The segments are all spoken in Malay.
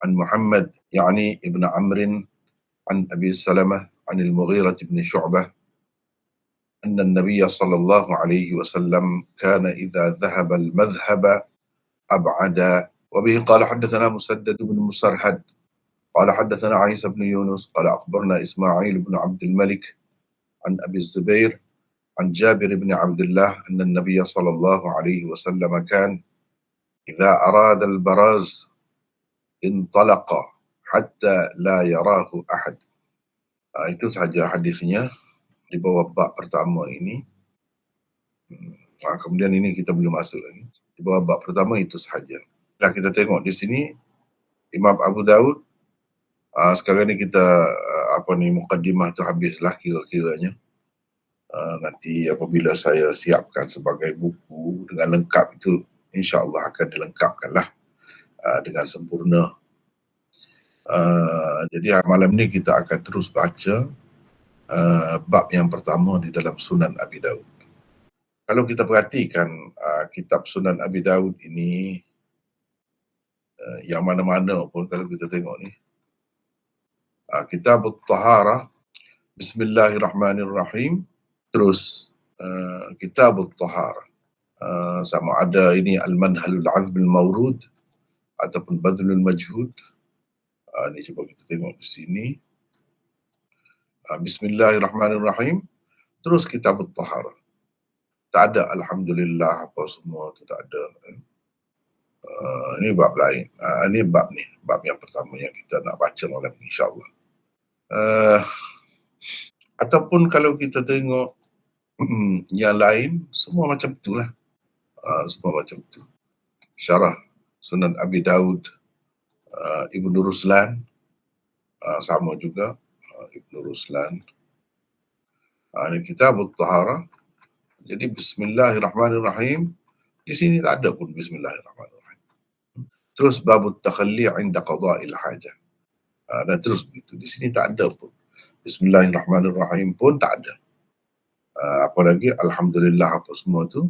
عن محمد يعني ابن عمرو عن أبي سلمة عن المغيرة بن شعبة أن النبي صلى الله عليه وسلم كان إذا ذهب المذهب أبعد. وبه قال حدثنا مسدد بن مسرهد قال حدثنا عيسى بن يونس قال أخبرنا إسماعيل بن عبد الملك عن أبي الزبير عن جابر بن عبد الله أن النبي صلى الله عليه وسلم كان إذا أراد البراز انطلق حتى لا يراه أحد. Itu sahaja hadisnya di bawah bab pertama ini. Kemudian ini kita belum masuk lagi. Di bawah bab pertama itu sahaja. Nah, kita tengok di sini Imam Abu Daud. Sekarang ni kita mukaddimah tu habislah kira-kiranya. Nanti apabila saya siapkan sebagai buku dengan lengkap itu, insya-Allah akan dilengkapkanlah dengan sempurna. Jadi malam ni kita akan terus baca bab yang pertama di dalam Sunan Abi Daud. Kalau kita perhatikan kitab Sunan Abi Daud ini, yang mana-mana pun kalau kita tengok ni, Kitab At-Taharah, Bismillahirrahmanirrahim, terus Kitab At-Taharah, sama ada ini Al-Manhalul Azbul Mawrud ataupun Badlul Majhud. Ini cuba kita tengok di sini. Bismillahirrahmanirrahim, terus Kitab At-Taharah. Tak ada Alhamdulillah apa semua tu, tak ada. Ini bab lain. Ini bab yang pertama yang kita nak baca malam ni, insya-Allah. Ataupun kalau kita tengok yang lain, semua macam itulah. Semua macam itu. Syarah Sunan Abi Daud, Ibnu Ruslan, sama juga Ibnu Ruslan. Ini Kitab At-Taharah. Jadi Bismillahirrahmanirrahim, di sini tak ada pun Bismillahirrahmanirrahim. Terus Babut Takhalli 'inda qada'il hajah. Dan terus begitu. Di sini tak ada pun Bismillahirrahmanirrahim pun tak ada. Apalagi Alhamdulillah apa semua tu,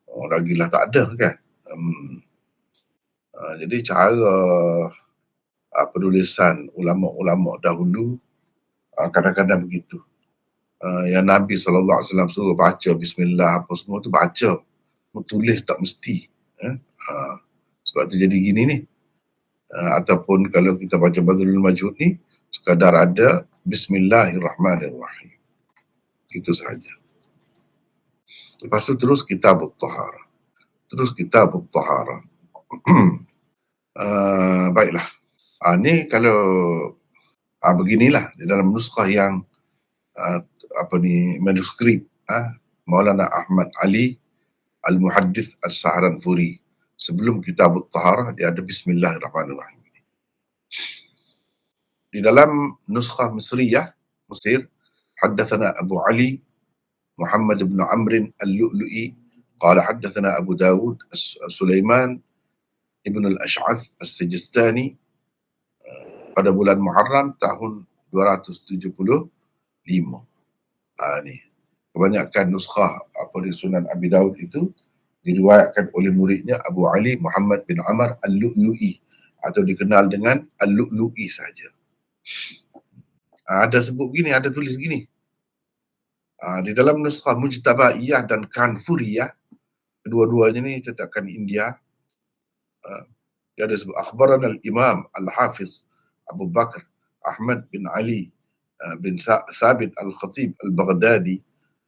lagilah tak ada kan. Jadi cara penulisan ulama-ulama dahulu kadang-kadang begitu. Yang Nabi SAW suruh baca Bismillah apa semua tu baca, tulis tak mesti. Sebab tu jadi gini ni. Ataupun kalau kita baca Badlul Majhud ni, sekadar ada Bismillahirrahmanirrahim. Itu sahaja. Lepas tu terus Kitab At-Taharah. Terus Kitab At-Taharah. Baiklah. Ni kalau beginilah di dalam nuskah yang manuskrip Maulana Ahmad Ali Al-Muhaddith As-Saharanfuri. Sebelum Kitab At-Taharah dia ada Bismillahirrahmanirrahim. Di dalam nuskah Misriyah, Mesir, haddatsana Abu Ali Muhammad bin Amr Al-Lu'lu'i qala haddatsana Abu Dawud Sulaiman ibn Al-Ash'ath As-Sijistani pada bulan Muharram tahun 275. Ni kebanyakan nuskah di Sunan Abi Daud itu diriwayatkan oleh muridnya Abu Ali Muhammad bin Amr Al-Lu'lu'i, atau dikenal dengan Al-Lu'lu'i saja. Ada sebut gini, ada tulis gini. Di dalam nuskah Mujtabaiyah dan Kanfuriyah, kedua-duanya ni cetakan India, dia ada sebut akhbarana al-Imam Al-Hafiz Abu Bakr Ahmad bin Ali bin Thabit Al-Khatib Al-Baghdadi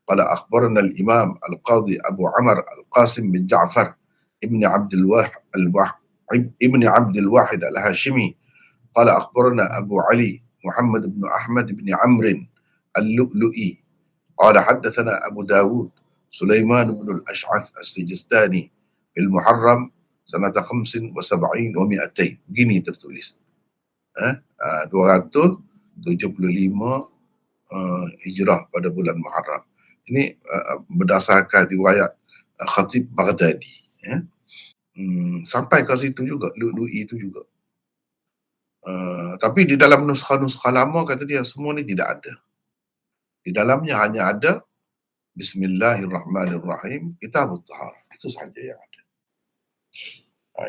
qala akhbarana al-Imam Al-Qadhi Abu Amr Al-Qasim bin Ja'far ibn Abd al-Wahid Al-Hashimi qala akhbarana Abu Ali Muhammad bin Ahmad bin Amr Al-Lu'lu'i qala haddathana Abu Dawud Sulaiman bin Al-Ash'ath As-Sijistani bil Muharram sanata 75 wa 200. Begini tertulis. 275 Hijrah pada bulan Muharram. Ini berdasarkan riwayat Khatib Baghdadi. Sampai ke situ juga, Lu'lu'i itu juga. Tapi di dalam nuskha-nuskha lama kata dia semua ni tidak ada. Di dalamnya hanya ada Bismillahirrahmanirrahim, Kitab At-Taharah. Itu sahaja yang ada.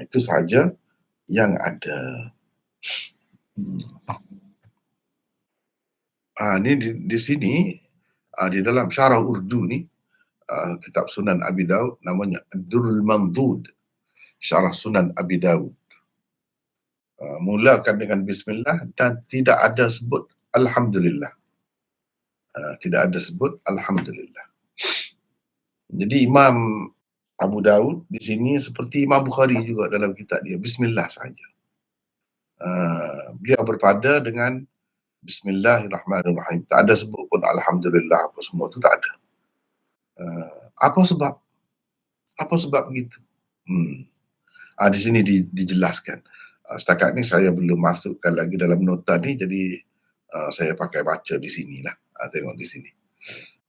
Itu sahaja yang ada. Ni di sini, di dalam syarah Urdu ni, kitab Sunan Abi Daud namanya Ad-Durrul Mandud, syarah Sunan Abi Daud. Mulakan dengan bismillah dan tidak ada sebut alhamdulillah. Tidak ada sebut alhamdulillah. Jadi Imam Abu Daud di sini seperti Imam Bukhari juga dalam kitab dia, bismillah saja. Beliau berpada dengan bismillahirrahmanirrahim. Tak ada sebut pun alhamdulillah apa semua tu, tak ada. Apa sebab? Apa sebab begitu? Di sini dijelaskan. Setakat ni saya belum masukkan lagi dalam nota ni, jadi saya pakai baca di sinilah. Tengok di sini.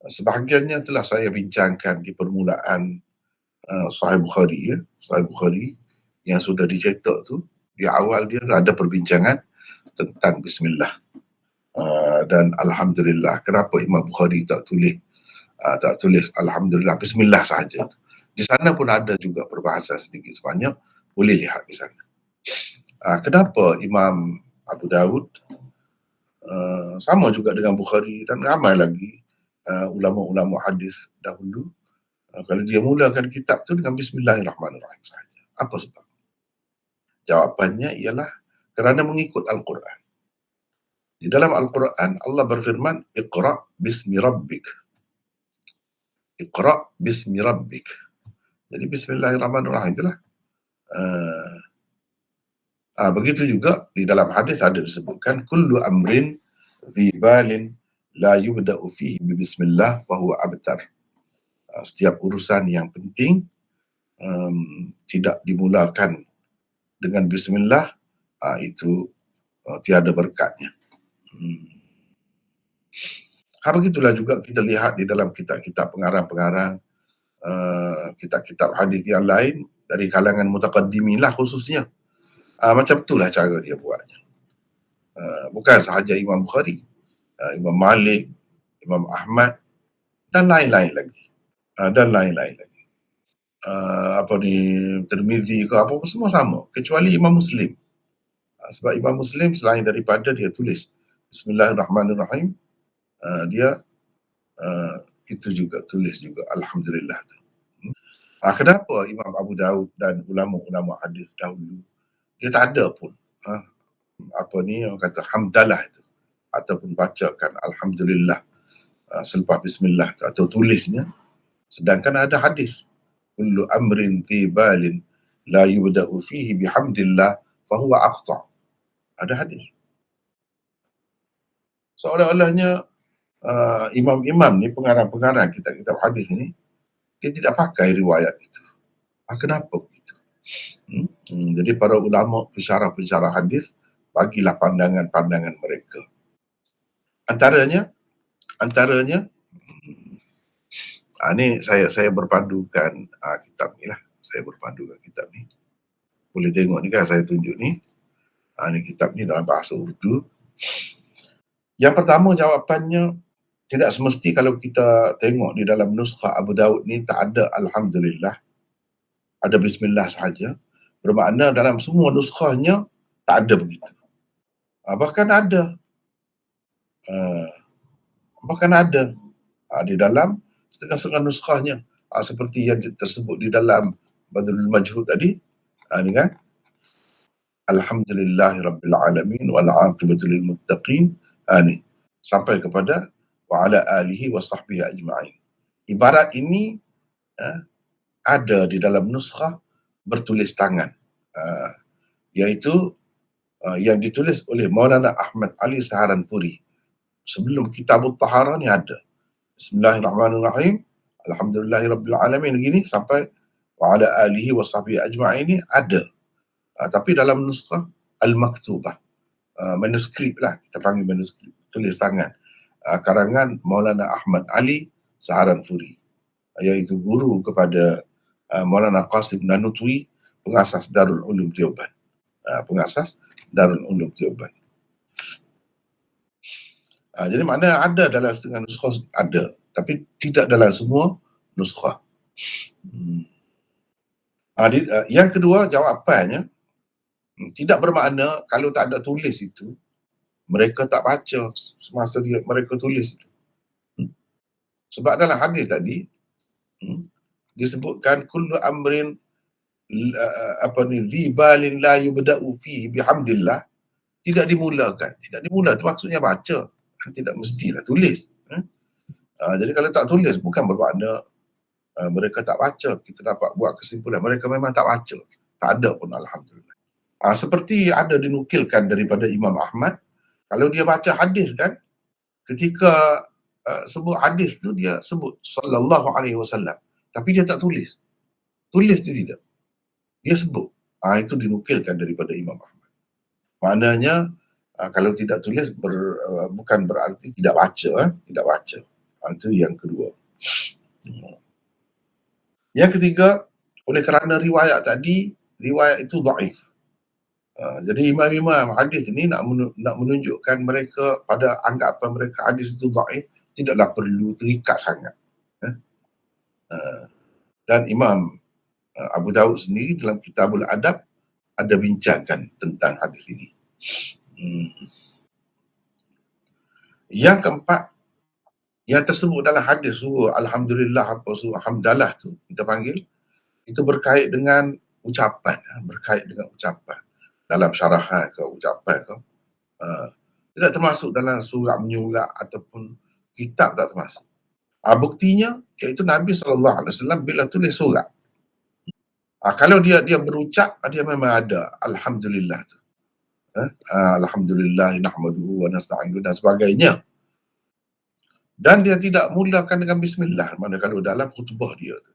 Sebahagiannya telah saya bincangkan di permulaan Sahih Bukhari, ya. Sahih Bukhari yang sudah dicetak tu, di awal dia ada perbincangan tentang bismillah dan alhamdulillah. Kenapa Imam Bukhari tak tulis alhamdulillah, bismillah sahaja. Di sana pun ada juga perbahasan sedikit sebanyak, boleh lihat di sana. Kenapa Imam Abu Daud sama juga dengan Bukhari dan ramai lagi ulama-ulama hadis dahulu, kalau dia mulakan kitab tu dengan bismillahirrahmanirrahim sahaja. Apa sebab? Jawapannya ialah kerana mengikut Al-Quran. Di dalam Al-Quran Allah berfirman, Iqra' bismi rabbik. Iqra' bismi rabbik. Jadi bismillahirrahmanirrahim itulah. Begitu juga di dalam hadis ada disebutkan, kullu amrin dhibalin la yubda'u fihi bi bismillah fahuwa abtar. Setiap urusan yang penting tidak dimulakan dengan bismillah, itu tiada berkatnya. Begitulah juga kita lihat di dalam kitab-kitab pengarang-pengarang, kitab-kitab hadis yang lain dari kalangan mutaqaddimin lah khususnya. Macam itulah cara dia buatnya. Bukan sahaja Imam Bukhari, Imam Malik, Imam Ahmad dan lain-lain lagi. Tirmizi ke apa semua sama, kecuali Imam Muslim. Sebab Imam Muslim selain daripada dia tulis bismillahirrahmanirrahim, dia itu juga tulis juga alhamdulillah. Kenapa Imam Abu Daud dan ulama-ulama hadis dahulu dia tak ada pun orang kata hamdalah itu, ataupun bacakan alhamdulillah selepas bismillah atau tulisnya, sedangkan ada hadis kullu amrin tibalin la yubda'u fihi bihamdillah fahuwa aqta'. Ada hadis. Seolah-olahnya imam-imam ni, pengarang-pengarang kitab-kitab hadis ni, dia tidak pakai riwayat itu. Kenapa begitu? Jadi para ulama pensyarah-pensyarah hadis bagilah pandangan-pandangan mereka. Antaranya ni saya berpandukan kitab ni lah. Saya berpandukan kitab ni. Boleh tengok ni kan, saya tunjuk ni. Ni kitab ni dalam bahasa Urdu. Yang pertama, jawapannya tidak semesti kalau kita tengok di dalam nuskha Abu Daud ni tak ada alhamdulillah, ada bismillah sahaja. Bermakna dalam semua nuskhahnya tak ada begitu. Bahkan ada di dalam setengah-setengah nuskhahnya, seperti yang tersebut di dalam Badrul Majhud tadi, ni kan, alhamdulillahirabbil alamin wal aqibatu lil muttaqin, ni sampai kepada wa ala alihi wa sahbihi ajma'in. Ibarat ini ada di dalam nuskhah bertulis tangan, iaitu yang ditulis oleh Maulana Ahmad Ali Saharanpuri. Sebelum Kitabut Taharah ni ada Bismillahirrahmanirrahim, alhamdulillahirabbil alamin begini sampai wa ala alihi wa sahbihi ajma'in ni ada. Tapi dalam nuskhah al-maktubah, manuskrip lah, kita panggil manuskrip, tulis tangan, karangan Maulana Ahmad Ali Saharanpuri, iaitu guru kepada Maulana Qasim Nanutwi, pengasas Darul Ulum Deoband. Jadi makna ada dalam setengah nuskhah, ada, tapi tidak dalam semua nuskhah. Yang kedua, jawapannya Tidak bermakna kalau tak ada tulis itu, mereka tak baca semasa mereka tulis itu. Hmm. Sebab dalam hadis tadi, hmm, disebutkan kullu amrin dhi balin la yubda'u fihi bihamdillah, tidak dimulakan. Tidak dimula tu maksudnya baca, tidak mestilah tulis. Jadi kalau tak tulis bukan bermakna mereka tak baca. Kita dapat buat kesimpulan mereka memang tak baca. Tak ada pun, alhamdulillah. Seperti ada dinukilkan daripada Imam Ahmad, kalau dia baca hadis kan, ketika sebut hadis tu dia sebut sallallahu alaihi wasallam, tapi dia tak tulis. Tulis dia tidak. Dia sebut. Itu dinukilkan daripada Imam Ahmad. Maknanya kalau tidak tulis bukan berarti tidak baca, tidak baca. Itu yang kedua. Yang ketiga, oleh kerana riwayat tadi, riwayat itu dhaif. Jadi imam-imam hadis ini nak menunjukkan mereka pada anggapan mereka hadis itu dhaif, tidaklah perlu terikat sangat. Dan Imam Abu Daud sendiri dalam Kitabul Adab ada bincangkan tentang hadis ini. Yang keempat, yang tersebut dalam hadis surah Alhamdulillah apa surah Hamdalah tu kita panggil, itu berkait dengan ucapan, dalam syarahan ke ucapan ke, tidak termasuk dalam surat menyurat ataupun kitab, tak termasuk. Buktinya iaitu Nabi SAW bila tulis surat, kalau dia berucap, dia memang ada Alhamdulillah tu. Alhamdulillah nahmaduhu wa nasta'inu dan sebagainya. Dan dia tidak mulakan dengan bismillah, mana kalau dalam khutbah dia tu.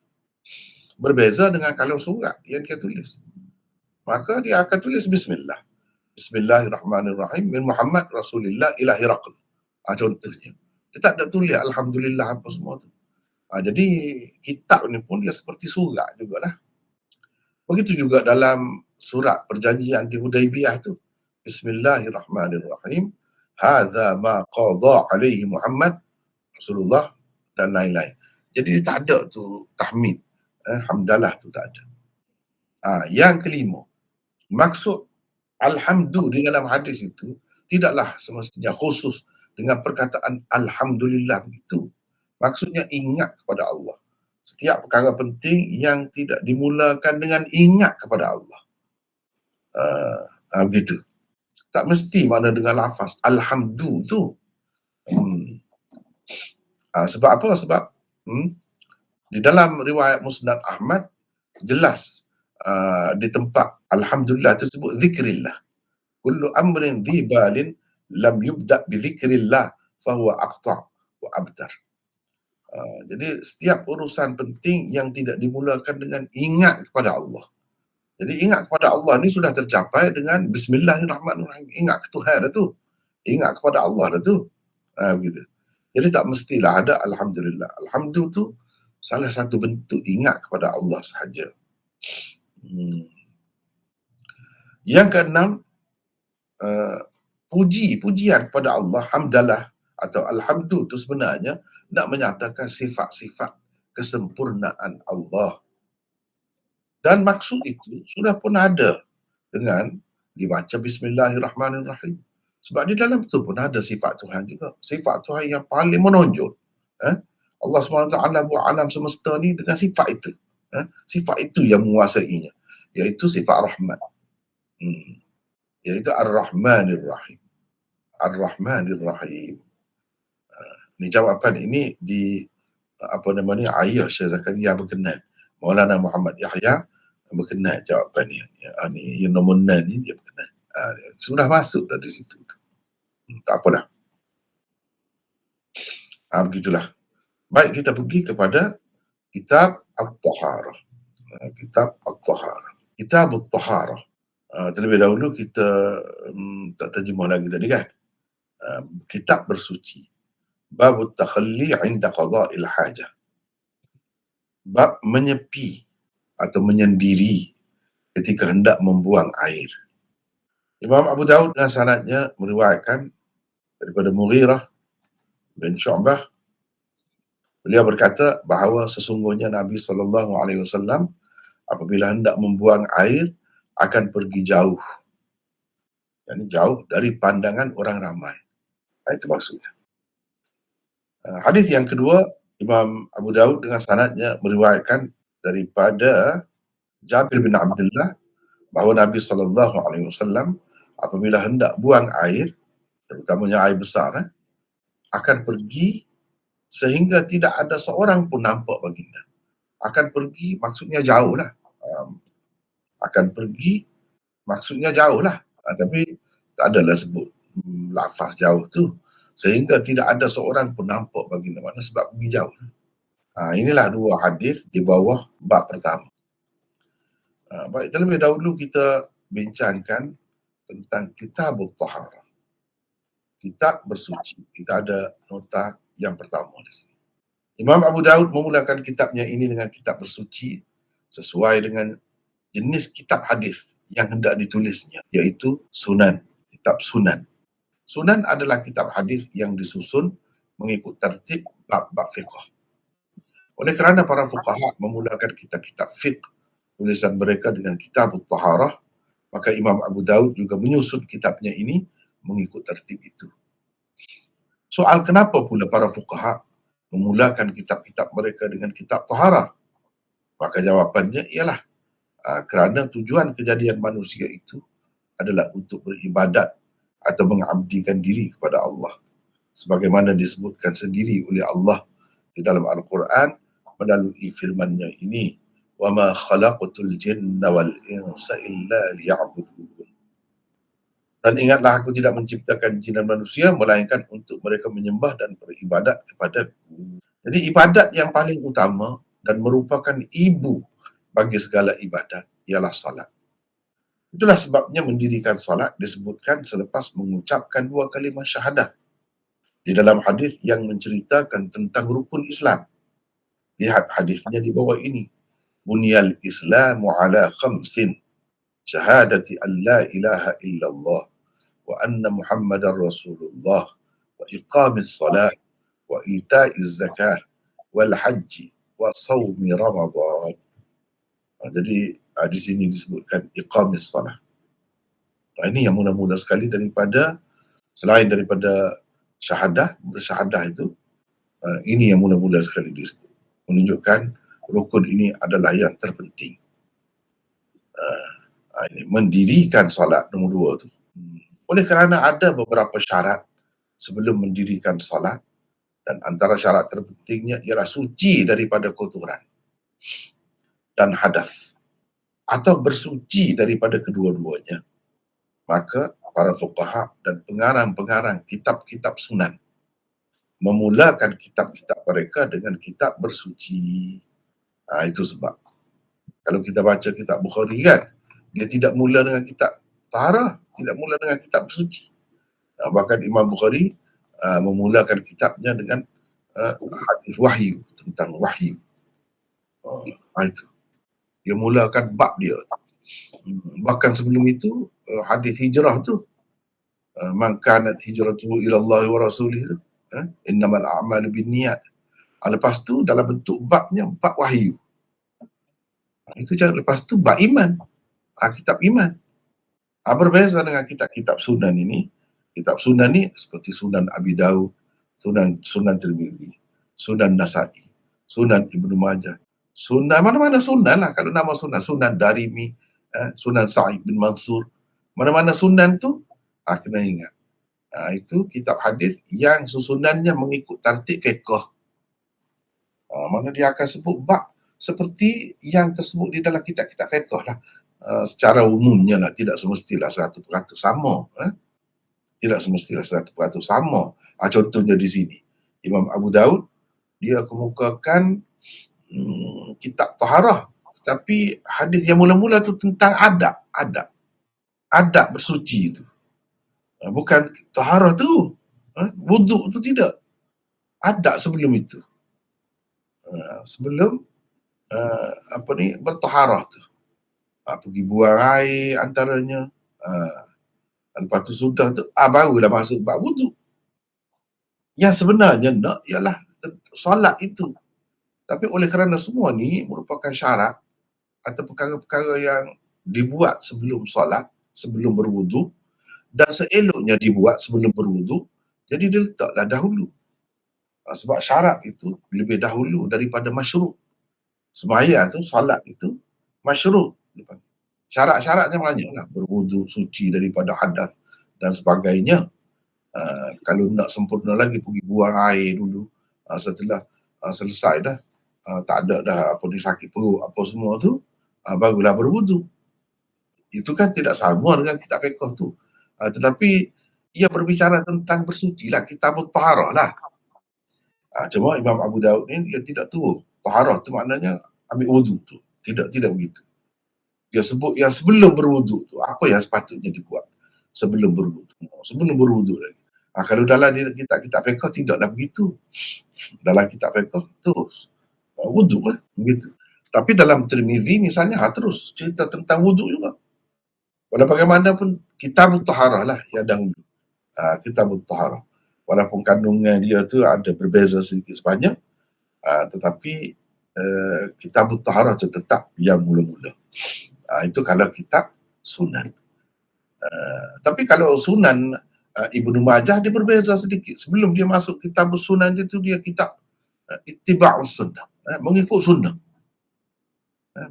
Berbeza dengan kalau surat yang dia tulis. Maka dia akan tulis bismillah. Bismillahirrahmanirrahim min Muhammad Rasulillah ila Hiraql. Contohnya. Dia tak ada tulis Alhamdulillah apa semua tu. Jadi kitab ni pun dia seperti surat jugalah. Begitu juga dalam surat perjanjian di Hudaibiyah tu. Bismillahirrahmanirrahim. Hadza ma qada alaihi Muhammad Rasulullah dan lain-lain. Jadi dia tak ada tu tahmid. Hamdalah tu tak ada. Yang kelima, maksud alhamdu di dalam hadis itu tidaklah semestinya khusus dengan perkataan alhamdulillah begitu. Maksudnya ingat kepada Allah. Setiap perkara penting yang tidak dimulakan dengan ingat kepada Allah. Begitu. Tak mesti makna dengan lafaz alhamdu tu. Sebab apa? Sebab di dalam riwayat Musnad Ahmad jelas di tempat alhamdulillah tersebut zikrillah. Kullu amrin dhi balin lam yubda bi zikrillah fahuwa aqta' wa abtar. Jadi setiap urusan penting yang tidak dimulakan dengan ingat kepada Allah. Jadi ingat kepada Allah ni sudah tercapai dengan bismillahirrahmanirrahim. Ingat ke Tuhan dah tu. Ingat kepada Allah dah tu. Begitu. Jadi tak mestilah ada alhamdulillah. Alhamdulillah tu salah satu bentuk ingat kepada Allah sahaja. Yang keenam, pujian kepada Allah, hamdalah atau alhamdulillah itu sebenarnya nak menyatakan sifat-sifat kesempurnaan Allah. Dan maksud itu sudah pun ada dengan dibaca bismillahirrahmanirrahim. Sebab di dalam itu pun ada sifat Tuhan juga. Sifat Tuhan yang paling menonjol. Allah SWT buat alam semesta ni dengan sifat itu. Sifat itu yang menguasainya. Iaitu sifat rahmat. Iaitu Ar-Rahmanir-Rahim. Ar-Rahmanir-Rahim. Ni jawapan ini di ayah Syekh Zakaria berkenan. Maulana Muhammad Yahya berkenan jawapan ni. Yang nombor 9 ni dia berkenan. Sudah masuk dari situ. Tak apalah. Begitulah. Baik, kita pergi kepada Kitab At-Taharah. Kitab At-Taharah. Kitab At-Taharah. Terlebih dahulu kita tak terjemah lagi tadi kan. Kitab bersuci. Bab at-takhalli 'inda qada'il hajah. Bab menyepi atau menyendiri ketika hendak membuang air. Imam Abu Daud dan sanadnya meriwayatkan daripada Mughirah bin Syu'bah. Beliau berkata bahawa sesungguhnya Nabi SAW apabila hendak membuang air akan pergi jauh yakni jauh dari pandangan orang ramai. Itu maksudnya. Hadis yang kedua, Imam Abu Daud dengan sanadnya meriwayatkan daripada Jabir bin Abdullah bahawa Nabi SAW apabila hendak buang air, terutamanya air besar, akan pergi sehingga tidak ada seorang pun nampak baginda. Akan pergi maksudnya jauh lah. Akan pergi maksudnya jauh lah. Tapi tak adalah sebut lafaz jauh tu. Sehingga tidak ada seorang pun nampak baginda. Mana sebab pergi jauh. Inilah dua hadis di bawah bab pertama. Baik, terlebih dahulu kita bincangkan tentang Kitabut Taharah. Kitab bersuci. Kita ada nota yang pertama di sini. Imam Abu Daud memulakan kitabnya ini dengan kitab bersuci sesuai dengan jenis kitab hadis yang hendak ditulisnya, iaitu Sunan, kitab Sunan. Sunan adalah kitab hadis yang disusun mengikut tertib bab-bab fiqh. Oleh kerana para fuqaha memulakan kitab-kitab fiqh tulisan mereka dengan Kitabut Taharah, maka Imam Abu Daud juga menyusun kitabnya ini mengikut tertib itu. Soal kenapa pula para fuqaha memulakan kitab-kitab mereka dengan kitab Taharah? Maka jawapannya ialah kerana tujuan kejadian manusia itu adalah untuk beribadat atau mengabdikan diri kepada Allah. Sebagaimana disebutkan sendiri oleh Allah di dalam Al-Quran melalui firman-Nya ini, وَمَا خَلَقْتُ الْجِنَّ وَالْإِنسَ إِلَّا لِيَعْبُدُونَ. Dan ingatlah, aku tidak menciptakan jin dan manusia melainkan untuk mereka menyembah dan beribadat kepada-Ku. Jadi ibadat yang paling utama dan merupakan ibu bagi segala ibadat ialah salat. Itulah sebabnya mendirikan salat disebutkan selepas mengucapkan dua kalimah syahadah. Di dalam hadis yang menceritakan tentang rukun Islam. Lihat hadisnya di bawah ini. Bunyal Islamu ala khamsin. Syahadati an la ilaha illallah. Wa anna Muhammadar Rasulullah. Wa iqamis salat. Wa ita'iz zakah. Wal haji. Wa sawmi Ramadan. Jadi di sini disebutkan iqamis salat. Ini yang mula-mula sekali daripada, selain daripada bersyahadah itu, ini yang mula-mula sekali disebut. Menunjukkan rukun ini adalah yang terpenting. Ini mendirikan salat nombor dua tu. Oleh kerana ada beberapa syarat sebelum mendirikan salat, dan antara syarat terpentingnya ialah suci daripada kotoran dan hadas, atau bersuci daripada kedua-duanya. Maka para fuqaha dan pengarang-pengarang kitab-kitab sunan memulakan kitab-kitab mereka dengan kitab bersuci. Itu sebab kalau kita baca kitab Bukhari kan, dia tidak mula dengan kitab Taharah, tidak mula dengan kitab bersuci. Bahkan Imam Bukhari memulakan kitabnya dengan hadis wahyu, tentang wahyu. Itu. Dia mulakan bab dia. Bahkan sebelum itu, hadis hijrah tu, man kanat hijratuhu ila Allah wa rasulih, innamal a'malu binniyat. Lepas tu dalam bentuk babnya bab wahyu. Itu cara. Lepas tu bab iman. Kitab iman. Berbeza dengan kitab-kitab sunan ini. Kitab sunan ni seperti Sunan Abi Daud, Sunan Tirmizi, Sunan Nasa'i, Sunan Ibnu Majah. Sunan, mana-mana sunan lah. Kalau nama sunan, Sunan Darimi, Sunan Sa'id bin Mansur. Mana-mana sunan tu, kena ingat. Itu kitab hadis yang susunannya mengikut tertib fiqh. Mana dia akan sebut bab seperti yang tersebut di dalam kitab-kitab fiqh lah. Secara umumnya lah, tidak semestilah 100% sama. Tidak semestilah 100% sama. Contohnya di sini, Imam Abu Daud, dia kemukakan kitab Taharah. Tapi hadis yang mula-mula tu tentang adab. Adab bersuci itu. Bukan Taharah tu. Wuduk tu tidak. Adab sebelum itu. Sebelum bertaharah tu. Pergi buang air antaranya. Lepas tu sudah tu, barulah masuk bab wuduk. Yang sebenarnya nak ialah solat itu. Tapi oleh kerana semua ni merupakan syarat atau perkara-perkara yang dibuat sebelum solat, sebelum berwuduk, dan seeloknya dibuat sebelum berwuduk, jadi dia letaklah dahulu. Sebab syarat itu lebih dahulu daripada masyru'. Sembahyang tu, solat itu masyru'. Syarat-syaratnya banyaklah, berwuduk, suci daripada hadas dan sebagainya. Kalau nak sempurna lagi, pergi buang air dulu. Setelah selesai dah, tak ada dah apa ni, sakit perut apa semua tu, barulah berwuduk. Itu kan tidak sama dengan kitab fiqh tu. Tetapi ia berbicara tentang bersuci lah, kitab taharah lah. Cuma Imam Abu Daud ni dia tidak turun. Taharah tu maknanya ambil wuduk tu. Tidak begitu. Dia sebut yang sebelum berwuduk tu, apa yang sepatutnya dibuat sebelum berwuduk. Sebelum berwuduk lagi. Kalau dalam kitab-kitab fiqh tidaklah begitu. Dalam kitab fiqh terus wuduk lah, begitu. Tapi dalam Tirmizi misalnya, terus cerita tentang wuduk juga. Walau bagaimanapun, kitab taharah lah yang dahulu. Kitab taharah. Walaupun kandungan dia tu ada berbeza sedikit sebanyak, tetapi kitab taharah tu tetap yang mula-mula. Itu kalau kitab sunan. Tapi kalau sunan Ibnu Majah dia berbeza sedikit. Sebelum dia masuk kitab sunan itu, dia kitab ittiba'us sunnah, mengikut sunnah,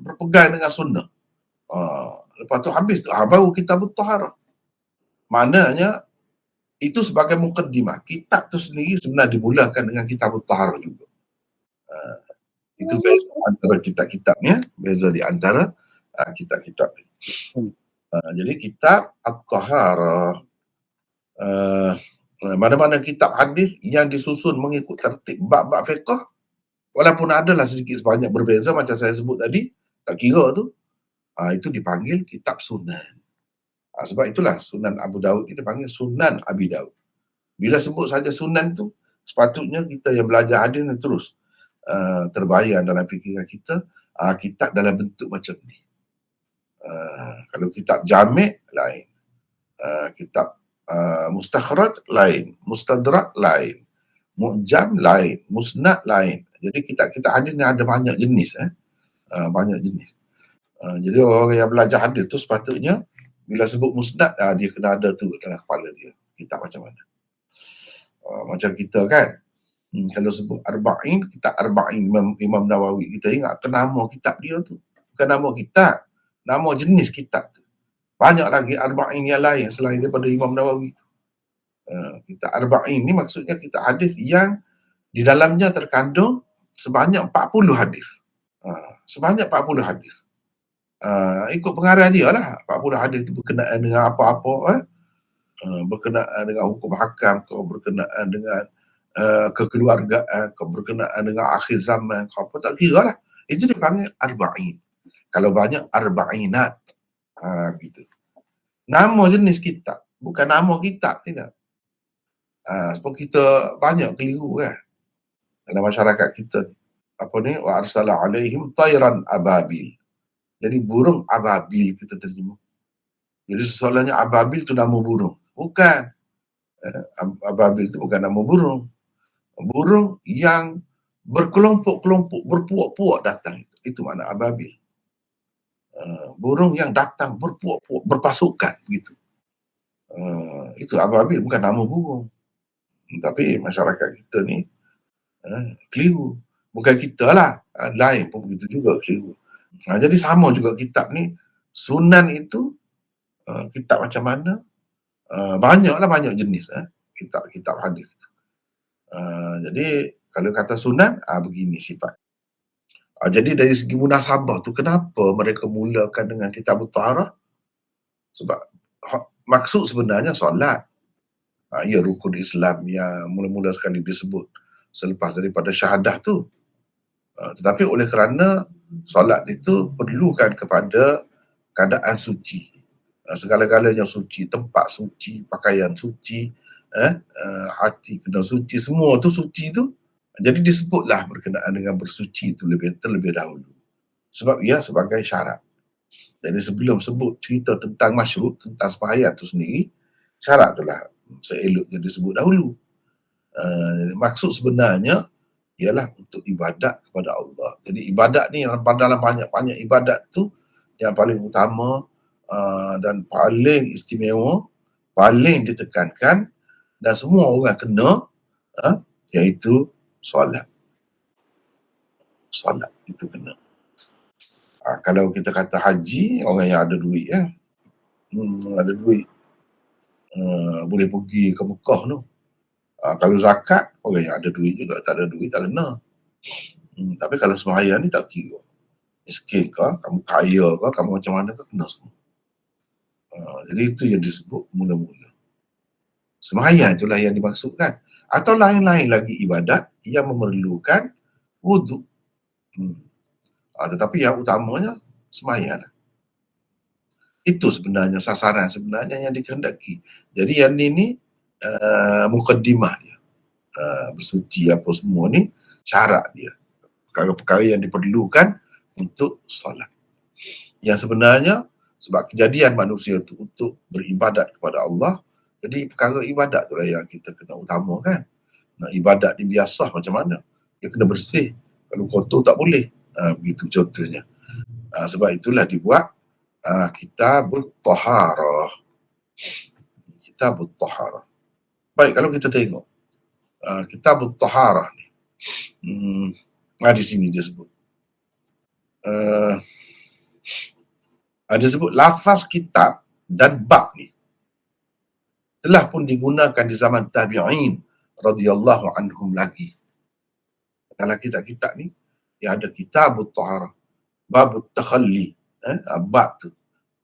berpegang dengan sunnah. Lepas tu habis tu, baru kitab taharah. Maknanya itu sebagai mukaddimah. Kitab tu sendiri sebenarnya dimulakan dengan kitab taharah juga. Itu beza antara kitab-kitabnya, beza di antara kitab-kitab ni. Jadi kitab at-taharah, mana-mana kitab hadis yang disusun mengikut tertib bab-bab fiqh, walaupun adalah sedikit sebanyak berbeza macam saya sebut tadi, tak kira tu, itu dipanggil kitab sunan. Sebab itulah Sunan Abu Daud kita panggil Sunan Abi Daud. Bila sebut saja sunan tu, sepatutnya kita yang belajar hadis ni terus terbayang dalam fikiran kita, kitab dalam bentuk macam ni. Kalau kitab jami' lain, kitab mustakhraj lain, mustadrak lain, mu'jam lain, musnad lain. Jadi kitab-kitab hadis ni ada banyak jenis, banyak jenis. Jadi orang yang belajar hadis tu sepatutnya bila sebut musnad, dia kena ada tu dalam kepala dia, kitab macam mana. Macam kita kan, kalau sebut arba'in, kitab arba'in Imam Nawawi, kita ingat ke nama kitab dia tu, bukan nama kitab, nama jenis kitab tu. Banyak lagi arba'in yang lain selain daripada Imam Nawawi tu. Kitab arba'in ni maksudnya kitab hadis yang di dalamnya terkandung sebanyak 40 hadis. Sebanyak 40 hadis. Ikut pengarang dia lah, 40 hadis itu berkenaan dengan apa-apa, berkenaan dengan hukum hakam, kau berkenaan dengan kekeluargaan, kau berkenaan dengan akhir zaman, kau apa, tak kira lah. Itu dipanggil arba'in. Kalau banyak arba'inat, gitu. Nama jenis kitab, bukan nama kitab, tidak. Sebab kita banyak keliru kan dalam masyarakat kita. Apa ni? Wa arsala alaihim tayran ababil. Jadi burung ababil kita terjemah. Jadi soalannya ababil tu nama burung. Bukan. Ababil tu bukan nama burung. Burung yang berkelompok-kelompok, berpuak-puak datang. Itu makna ababil. Burung yang datang berpuak-puak, berpasukan begitu. Itu ababil, bukan nama burung. Tapi masyarakat kita ni keliru. Bukan kita lah, lain pun begitu juga keliru. Jadi sama juga kitab ni, sunan itu kitab macam mana, banyak jenis kitab hadis. Jadi kalau kata sunan, begini sifat. Jadi dari segi munasabah tu, kenapa mereka mulakan dengan kitab taharah? Sebab maksud sebenarnya solat. Ia rukun Islam yang mula-mula sekali disebut selepas daripada syahadah tu. Tetapi oleh kerana solat itu perlukan kepada keadaan suci, segala-galanya suci, tempat suci, pakaian suci, hati kena suci, semua tu suci tu. Jadi disebutlah berkenaan dengan bersuci itu terlebih dahulu. Sebab ia sebagai syarat. Jadi sebelum sebut cerita tentang masyru', tentang sembahyang tu sendiri, syarat itulah seeloknya disebut dahulu. Maksud sebenarnya ialah untuk ibadat kepada Allah. Jadi ibadat ni dalam banyak-banyak ibadat tu, yang paling utama dan paling istimewa paling ditekankan dan semua orang kena, iaitu solat. Solat itu kena. Kalau kita kata haji, orang yang ada duit ya, ada duit, boleh pergi ke Mekah tu. Kalau zakat, orang yang ada duit juga, tak ada duit tak kena. Tapi kalau sembahyang ni tak kira. Miskin ke, kamu kaya ke, kamu macam mana ke, kena semua. Jadi itu yang disebut mula-mula. Sembahyang itulah yang dimaksudkan. Atau lain-lain lagi ibadat yang memerlukan wuduk. Tetapi yang utamanya sembahyang. Itu sebenarnya sasaran sebenarnya yang dikehendaki. Jadi yang ini mukaddimah dia. Bersuci apa semua ni syarat dia. Perkara-perkara yang diperlukan untuk solat. Yang sebenarnya sebab kejadian manusia tu untuk beribadat kepada Allah, jadi perkara ibadat tu lah yang kita kena utamakan. Nak ibadat ni biasa macam mana? Dia kena bersih. Kalau kotor tak boleh. Begitu contohnya. Sebab itulah dibuat Kitabut Taharah. Kitabut Taharah. Baik, kalau kita tengok Kitabut Taharah ni, di sini dia sebut. Dia sebut lafaz kitab dan bab ni telah pun digunakan di zaman tabi'in radhiyallahu anhum lagi. Dalam kitab-kitab ni, dia ada Kitabut Taharah, Babut Takhalli, bab tu.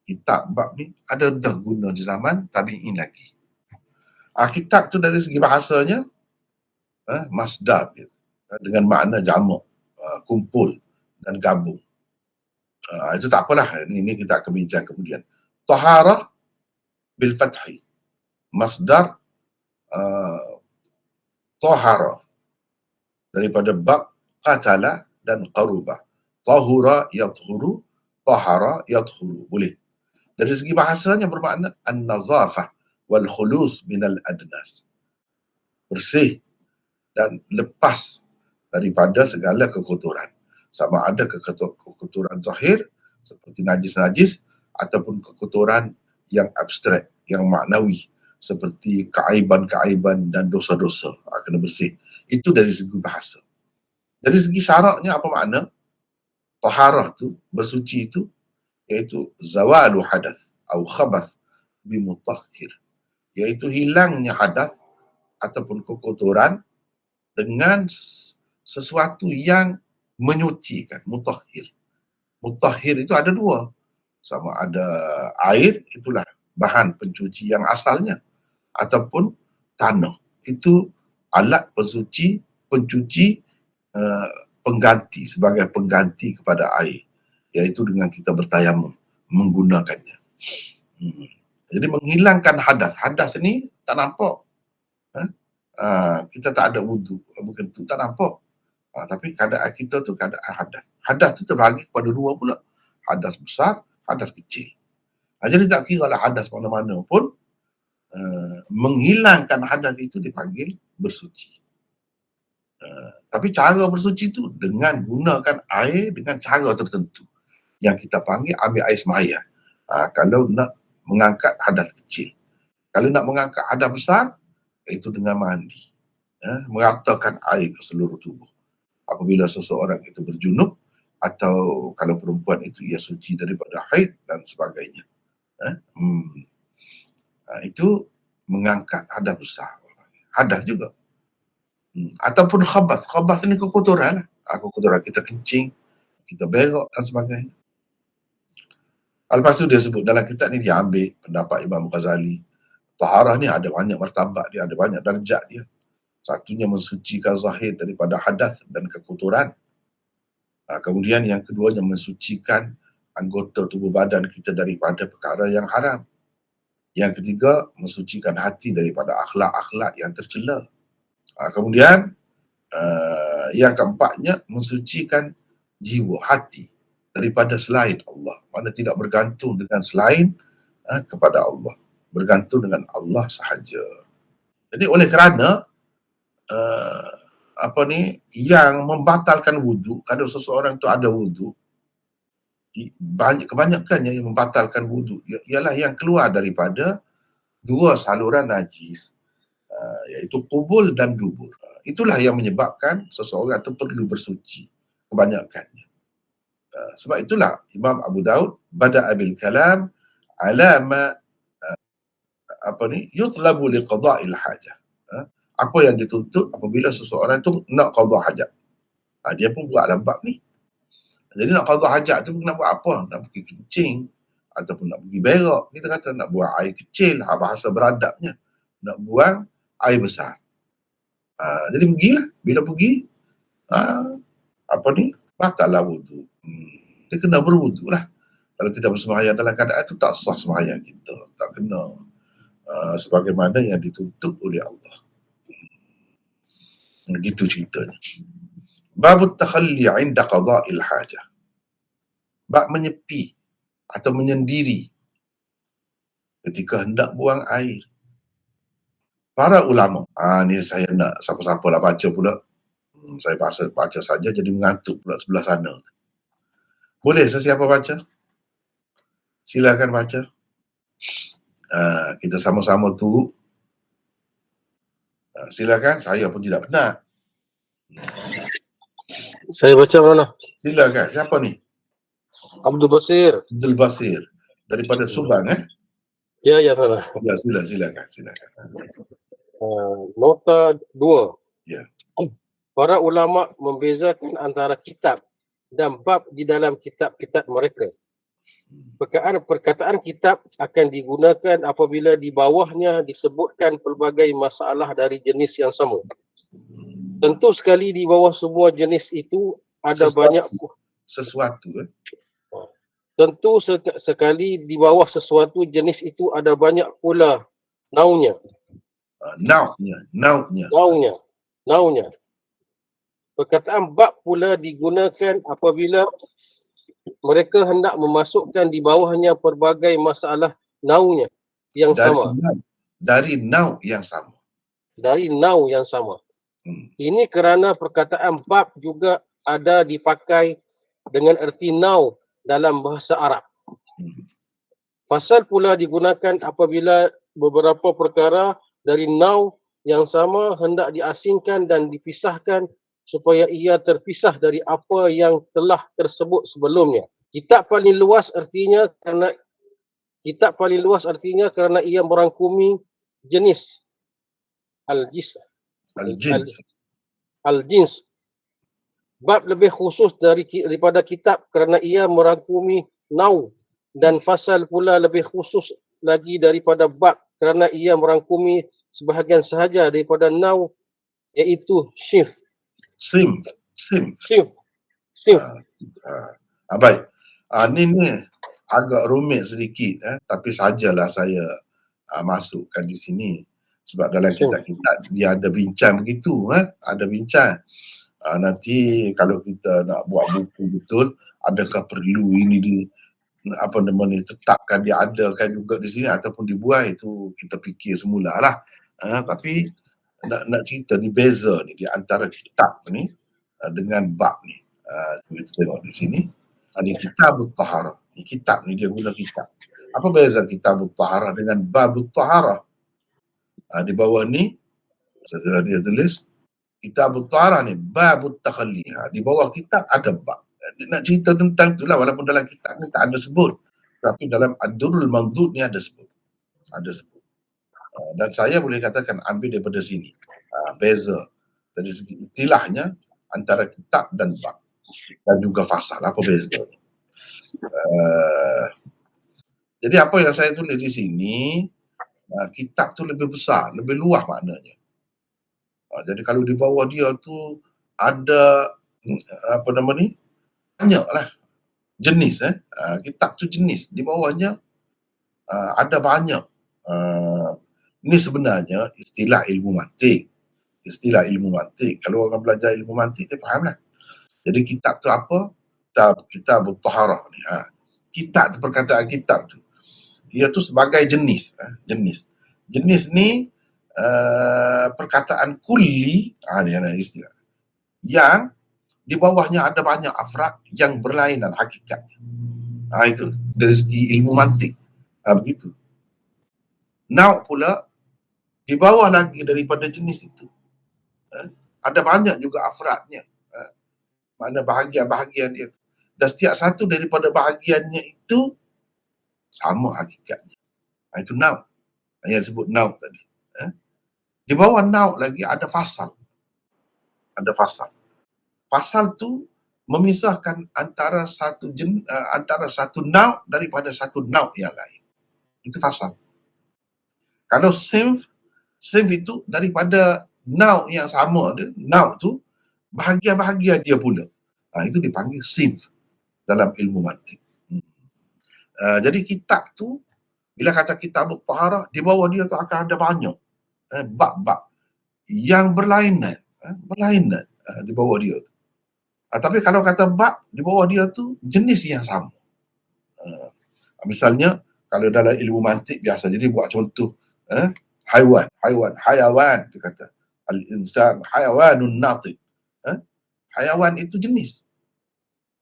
Kitab bab ni ada dah guna di zaman tabi'in lagi. Kitab tu dari segi bahasanya masdar dia, dengan makna jamak, kumpul dan gabung. Itu tak apalah, ini kita akan bincang kemudian. Taharah bil fathi, masdar tahara, daripada bab qatala dan qaruba. Tahura yathuru, tahara yathuru, boleh. Dari segi bahasanya bermakna an-nazafah wal khulus minal adnas, bersih dan lepas daripada segala kekotoran. Sama ada kekotoran zahir seperti najis-najis ataupun kekotoran yang abstrak, yang maknawi seperti keaiban-keaiban dan dosa-dosa, kena bersih. Itu dari segi bahasa. Dari segi syaraknya apa makna? Taharah tu, bersuci itu, iaitu zawalu hadath atau khabath bimutahhir, iaitu hilangnya hadath ataupun kekotoran dengan sesuatu yang menyucikan. Mutahhir. Mutahhir itu ada dua. Sama ada air, itulah bahan pencuci yang asalnya, ataupun tanah. Itu alat pencuci pengganti, sebagai pengganti kepada air, iaitu dengan kita bertayamum menggunakannya. Jadi menghilangkan hadas. Hadas ni tak nampak. Kita tak ada wuduk, bukan tu, tak nampak. Tapi keadaan kita tu keadaan hadas. Hadas tu terbagi kepada dua pula. Hadas besar, hadas kecil. Jadi tak kira lah hadas mana-mana pun, menghilangkan hadas itu dipanggil bersuci. Tapi cara bersuci itu dengan gunakan air dengan cara tertentu, yang kita panggil ambil air sembahyang. Kalau nak mengangkat hadas kecil. Kalau nak mengangkat hadas besar, itu dengan mandi. Meratakan air ke seluruh tubuh. Apabila seseorang itu berjunub, atau kalau perempuan itu ia suci daripada haid dan sebagainya. Itu mengangkat hadas besar. Hadas juga. Ataupun khabath. Khabath ni kekotoran lah. Kekotoran kita kencing, kita berak dan sebagainya. Lepas tu dia sebut dalam kitab ni, dia ambil pendapat Imam Ghazali. Taharah ni ada banyak martabat dia, ada banyak darjat dia. Satunya mensucikan zahir daripada hadas dan kekotoran. Kemudian yang keduanya mensucikan anggota tubuh badan kita daripada perkara yang haram. Yang ketiga, mensucikan hati daripada akhlak-akhlak yang tercela. Kemudian yang keempatnya, mensucikan jiwa, hati daripada selain Allah. Mana tidak bergantung dengan selain kepada Allah. Bergantung dengan Allah sahaja. Jadi oleh kerana yang membatalkan wuduk, kalau seseorang tu ada wuduk, kebanyakannya yang membatalkan wuduk ialah yang keluar daripada dua saluran najis, iaitu qubul dan dubur. Itulah yang menyebabkan seseorang itu perlu bersuci kebanyakannya. Sebab itulah Imam Abu Daud bada'a bil kalam ala ma yutlabu liqada'il hajah. Apa yang dituntut apabila seseorang itu nak qada hajat. Dia pun buatlah bab ni. Jadi nak qada hajat tu nak buat apa? Nak pergi kencing ataupun nak pergi berak. Kita kata nak buang air kecil, bahasa beradabnya. Nak buang air besar. Jadi pergilah. Bila pergi, batallah wudu. Dia kena berwudu lah. Kalau kita bersembahyang dalam keadaan itu tak sah sembahyang kita. Tak kena sebagaimana yang dituntut oleh Allah. Begitu ceritanya. Babut takhalli 'inda qada'il hajah. Bab menyepi atau menyendiri ketika hendak buang air. Para ulama, ni saya nak siapa-siapa lah baca pula. Saya baca saja jadi mengantuk pula sebelah sana. Boleh sesiapa baca? Silakan baca. Kita sama-sama tu. Silakan, saya pun tidak penat. Saya baca mana? Silakan, siapa ni? Abdul Basir. Abdul Basir. Daripada Subang, Ya, mana? Ya, silakan. Nota 2. Ya. Para ulama membezakan antara kitab dan bab di dalam kitab-kitab mereka. Perkataan kitab akan digunakan apabila di bawahnya disebutkan pelbagai masalah dari jenis yang sama. Tentu sekali di bawah semua jenis itu ada sesuatu. Tentu sekali di bawah sesuatu jenis itu ada banyak pula naunya. Naunya. Perkataan bab pula digunakan apabila mereka hendak memasukkan di bawahnya pelbagai masalah naunya yang sama. Dari nau yang sama. Ini kerana perkataan bab juga ada dipakai dengan erti nau dalam bahasa Arab. Fasal pula digunakan apabila beberapa perkara dari nau yang sama hendak diasingkan dan dipisahkan supaya ia terpisah dari apa yang telah tersebut sebelumnya. Kitab paling luas artinya kerana ia merangkumi jenis al-jins. Bab lebih khusus daripada kitab kerana ia merangkumi nau, dan fasal pula lebih khusus lagi daripada bab kerana ia merangkumi sebahagian sahaja daripada nau, iaitu Simf. Baik. Ni agak rumit sedikit, tapi sajalah saya masukkan di sini sebab dalam kitab-kitab dia ada bincang begitu, ada bincang. Nanti kalau kita nak buat buku betul, adakah perlu ini tetapkan dia adakan juga di sini ataupun dibuat, itu kita fikir semulalah. Tapi nak cerita ni beza ni di antara kitab ni dengan bab ni. Kita tengok di sini. Ini Kitabut Taharah. Ni kitab ni dia guna kitab. Apa beza Kitabut Taharah dengan Babut Taharah? Di bawah ni dia tulis Kitabut Taharah ni Babut Takhalli. Di bawah kitab ada bab. Nak cerita tentang itulah, walaupun dalam kitab ni tak ada sebut. Tapi dalam Ad-Durrul Mandud ni ada sebut. Dan saya boleh katakan ambil daripada sini. Beza dari segi istilahnya antara kitab dan bab. Dan juga fasal. Apa beza? Jadi apa yang saya tulis di sini, kitab tu lebih besar, lebih luas maknanya. Jadi kalau di bawah dia tu ada banyaklah jenis. Kitab tu jenis. Di bawahnya ada banyak. Ini sebenarnya istilah ilmu mantik. Kalau orang belajar ilmu mantik, dia faham lah. Jadi kitab tu apa? Kitabut Taharah ni. Kitab tu, perkataan kitab tu, dia tu sebagai jenis. Jenis ni perkataan kulli, ni istilah. Yang di bawahnya ada banyak afrad yang berlainan hakikatnya. Itu dari segi ilmu mantik. Begitu. Now pula di bawah lagi daripada jenis itu, ada banyak juga afradnya, mana bahagian-bahagian dia. Dan setiap satu daripada bahagiannya itu sama hakikatnya. Itu now. Yang disebut now tadi. Di bawah now lagi ada fasal. Ada fasal. Fasal tu memisahkan antara satu now daripada satu now yang lain. Itu fasal. Kalau sinf itu daripada now yang sama dia, now tu bahagian-bahagian dia pula. Itu dipanggil sinf dalam ilmu mantik. Jadi kitab tu, bila kata kitab taharah, di bawah dia tu akan ada banyak bab-bab yang berlainan di bawah dia tu. Tapi kalau kata bab, di bawah dia tu jenis yang sama. Misalnya, kalau dalam ilmu mantik biasa, jadi buat contoh, hayawan, dia kata, al-insan, hayawanun natiq. Hayawan itu jenis.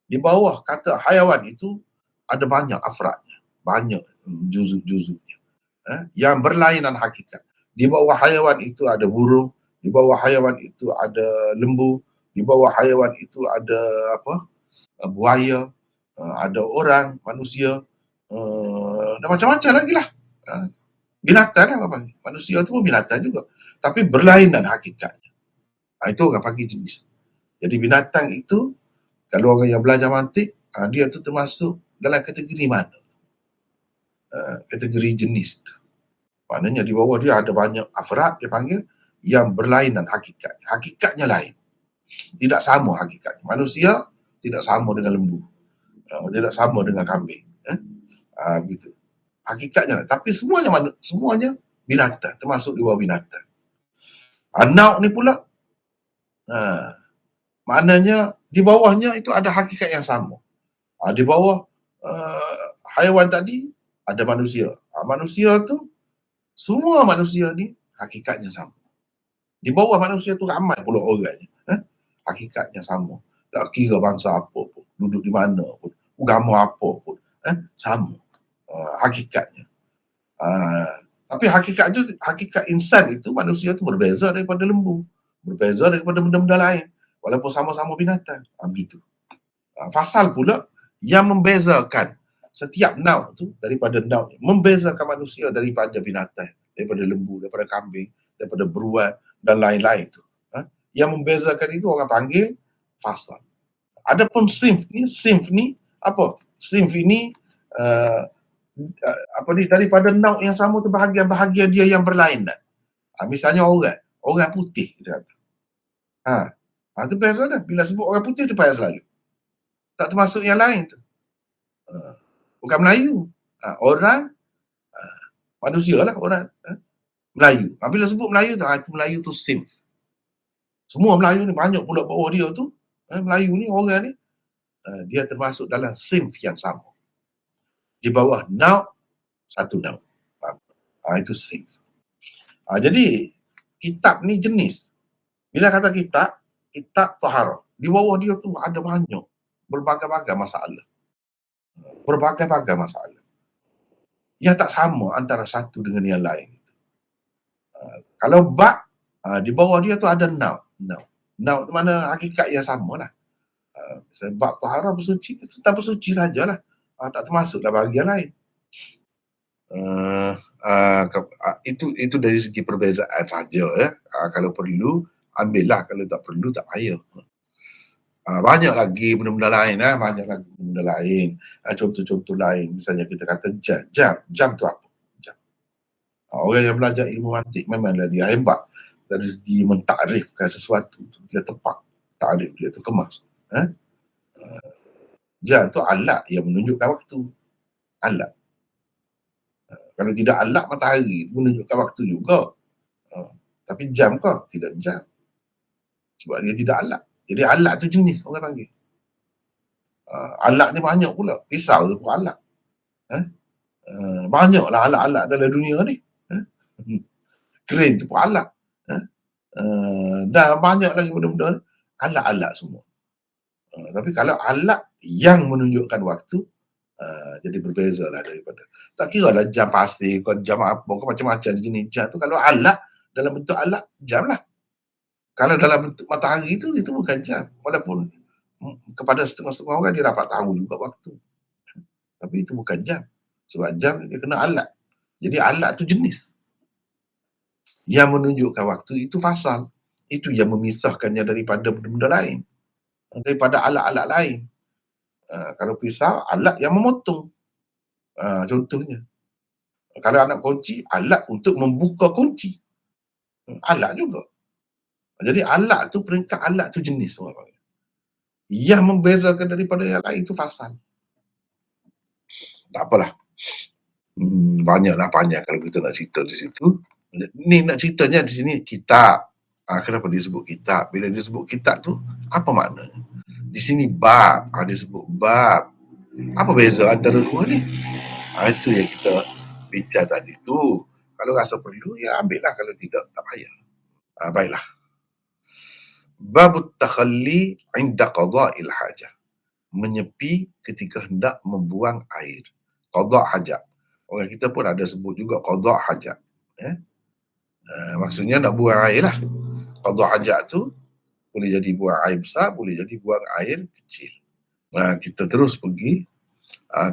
Di bawah kata hayawan itu ada banyak afradnya, banyak juzuk-juzuknya, yang berlainan hakikat. Di bawah hayawan itu ada burung, di bawah hayawan itu ada lembu, di bawah hayawan itu ada buaya, ada orang, manusia, dan macam-macam lagi lah. Binatang lah apa? Manusia tu pun binatang juga, tapi berlainan hakikatnya. Itu orang panggil jenis. Jadi binatang itu, kalau orang yang belajar mantik, dia tu termasuk dalam kategori mana? Kategori jenis tu. Maknanya di bawah dia ada banyak afrad, dia panggil, yang berlainan hakikatnya. Hakikatnya lain. Tidak sama hakikatnya. Manusia tidak sama dengan lembu. Tidak sama dengan kambing. Begitu. Hakikatnya lain. Tapi semuanya binatang, termasuk di bawah binatang. Anak ni pula, maknanya di bawahnya itu ada hakikat yang sama. Di bawah haiwan tadi ada manusia. Manusia tu, semua manusia ni hakikatnya sama. Di bawah manusia tu ramai pula orangnya. Hakikatnya sama. Tak kira bangsa apa pun, duduk di mana pun, agama apa pun, sama hakikatnya. Tapi hakikat insan itu, manusia itu berbeza daripada lembu, berbeza daripada benda-benda lain, walaupun sama-sama binatang. Begitu. Fasal pula yang membezakan setiap nau tu daripada nau, membezakan manusia daripada binatang, daripada lembu, daripada kambing, daripada beruang dan lain-lain tu. Yang membezakan itu orang panggil fasal. Adapun sinf ni apa? Sinf ini daripada nau yang sama tu, bahagian-bahagian dia yang berlainan. Misalnya orang putih kita kata. Itu biasa dah. Bila sebut orang putih tu payah selalu. Tak termasuk yang lain tu. Bukan Melayu. Orang manusia lah, orang Melayu. Bila sebut Melayu tu, Melayu tu sinf. Semua Melayu ni, banyak pula bawah dia tu, Melayu ni, orang ni, dia termasuk dalam sinf yang sama. Di bawah nau, satu nau. Itu sinf. Jadi, kitab ni jenis. Bila kata kitab taharah, di bawah dia tu ada banyak, berbagai-bagai masalah. Berbagai-bagai masalah. Yang tak sama antara satu dengan yang lain. Kalau bab, di bawah dia tu ada nau. Nau mana hakikat yang sama lah. Sebab taharah bersuci, tentang bersuci sajalah. Tak termasuklah bahagian lain. Itu dari segi perbezaan saja ya. Kalau perlu, ambillah. Kalau tak perlu, tak payah. Banyak lagi benda-benda lain. Banyak lagi benda lain. Contoh-contoh lain. Misalnya kita kata jam tu apa? Jam. Orang yang belajar ilmu mantik memanglah dia hebat dari segi mentakrifkan sesuatu. Dia tepat. Takrif dia tu kemas. Jam tu alat yang menunjukkan waktu. Alat. Kalau tidak alat, matahari menunjukkan waktu juga. Tapi jam kah? Tidak jam. Sebab dia tidak alat. Jadi alat tu jenis orang panggil. Alat ni banyak pula. Pisau tu pun alat. Banyaklah alat-alat dalam dunia ni. Kren tu pun alat. Dan banyak lagi benda-benda. Alat-alat semua. Tapi kalau alat yang menunjukkan waktu, Jadi berbeza lah daripada. Tak kira lah jam pasir, kau jam apa, kau macam-macam jenis jam tu. Kalau alat, dalam bentuk alat, jam lah. Kalau dalam bentuk matahari itu bukan jam. Walaupun kepada setengah-setengah orang dia dapat tahu juga waktu. Tapi itu bukan jam. Sebab jam dia kena alat. Jadi alat tu jenis. Yang menunjukkan waktu itu fasal. Itu yang memisahkannya daripada benda-benda lain. Daripada alat-alat lain. Kalau pisau, alat yang memotong. Contohnya. Kalau anak kunci, alat untuk membuka kunci. Alat juga. Jadi alat tu, peringkat alat tu jenis. Yang membezakan daripada yang lain itu fasal. Tak apalah. Banyaklah panjang kalau kita nak cerita di situ. Ni nak ceritanya di sini kitab. Kenapa dia sebut kitab? Bila dia sebut kitab tu, apa maknanya? Di sini bab. Dia sebut bab. Apa beza antara dua ni? Itu yang kita bincang tadi tu. Kalau rasa perlu, ya ambillah. Kalau tidak, tak payah. Baiklah. Babut takhalli inda qada'il hajah. Menyepi ketika hendak membuang air. Qada' hajat. Orang kita pun ada sebut juga qada' hajat. Maksudnya nak buang air lah. Qada' hajat tu boleh jadi buang air besar, boleh jadi buang air kecil. Kita terus pergi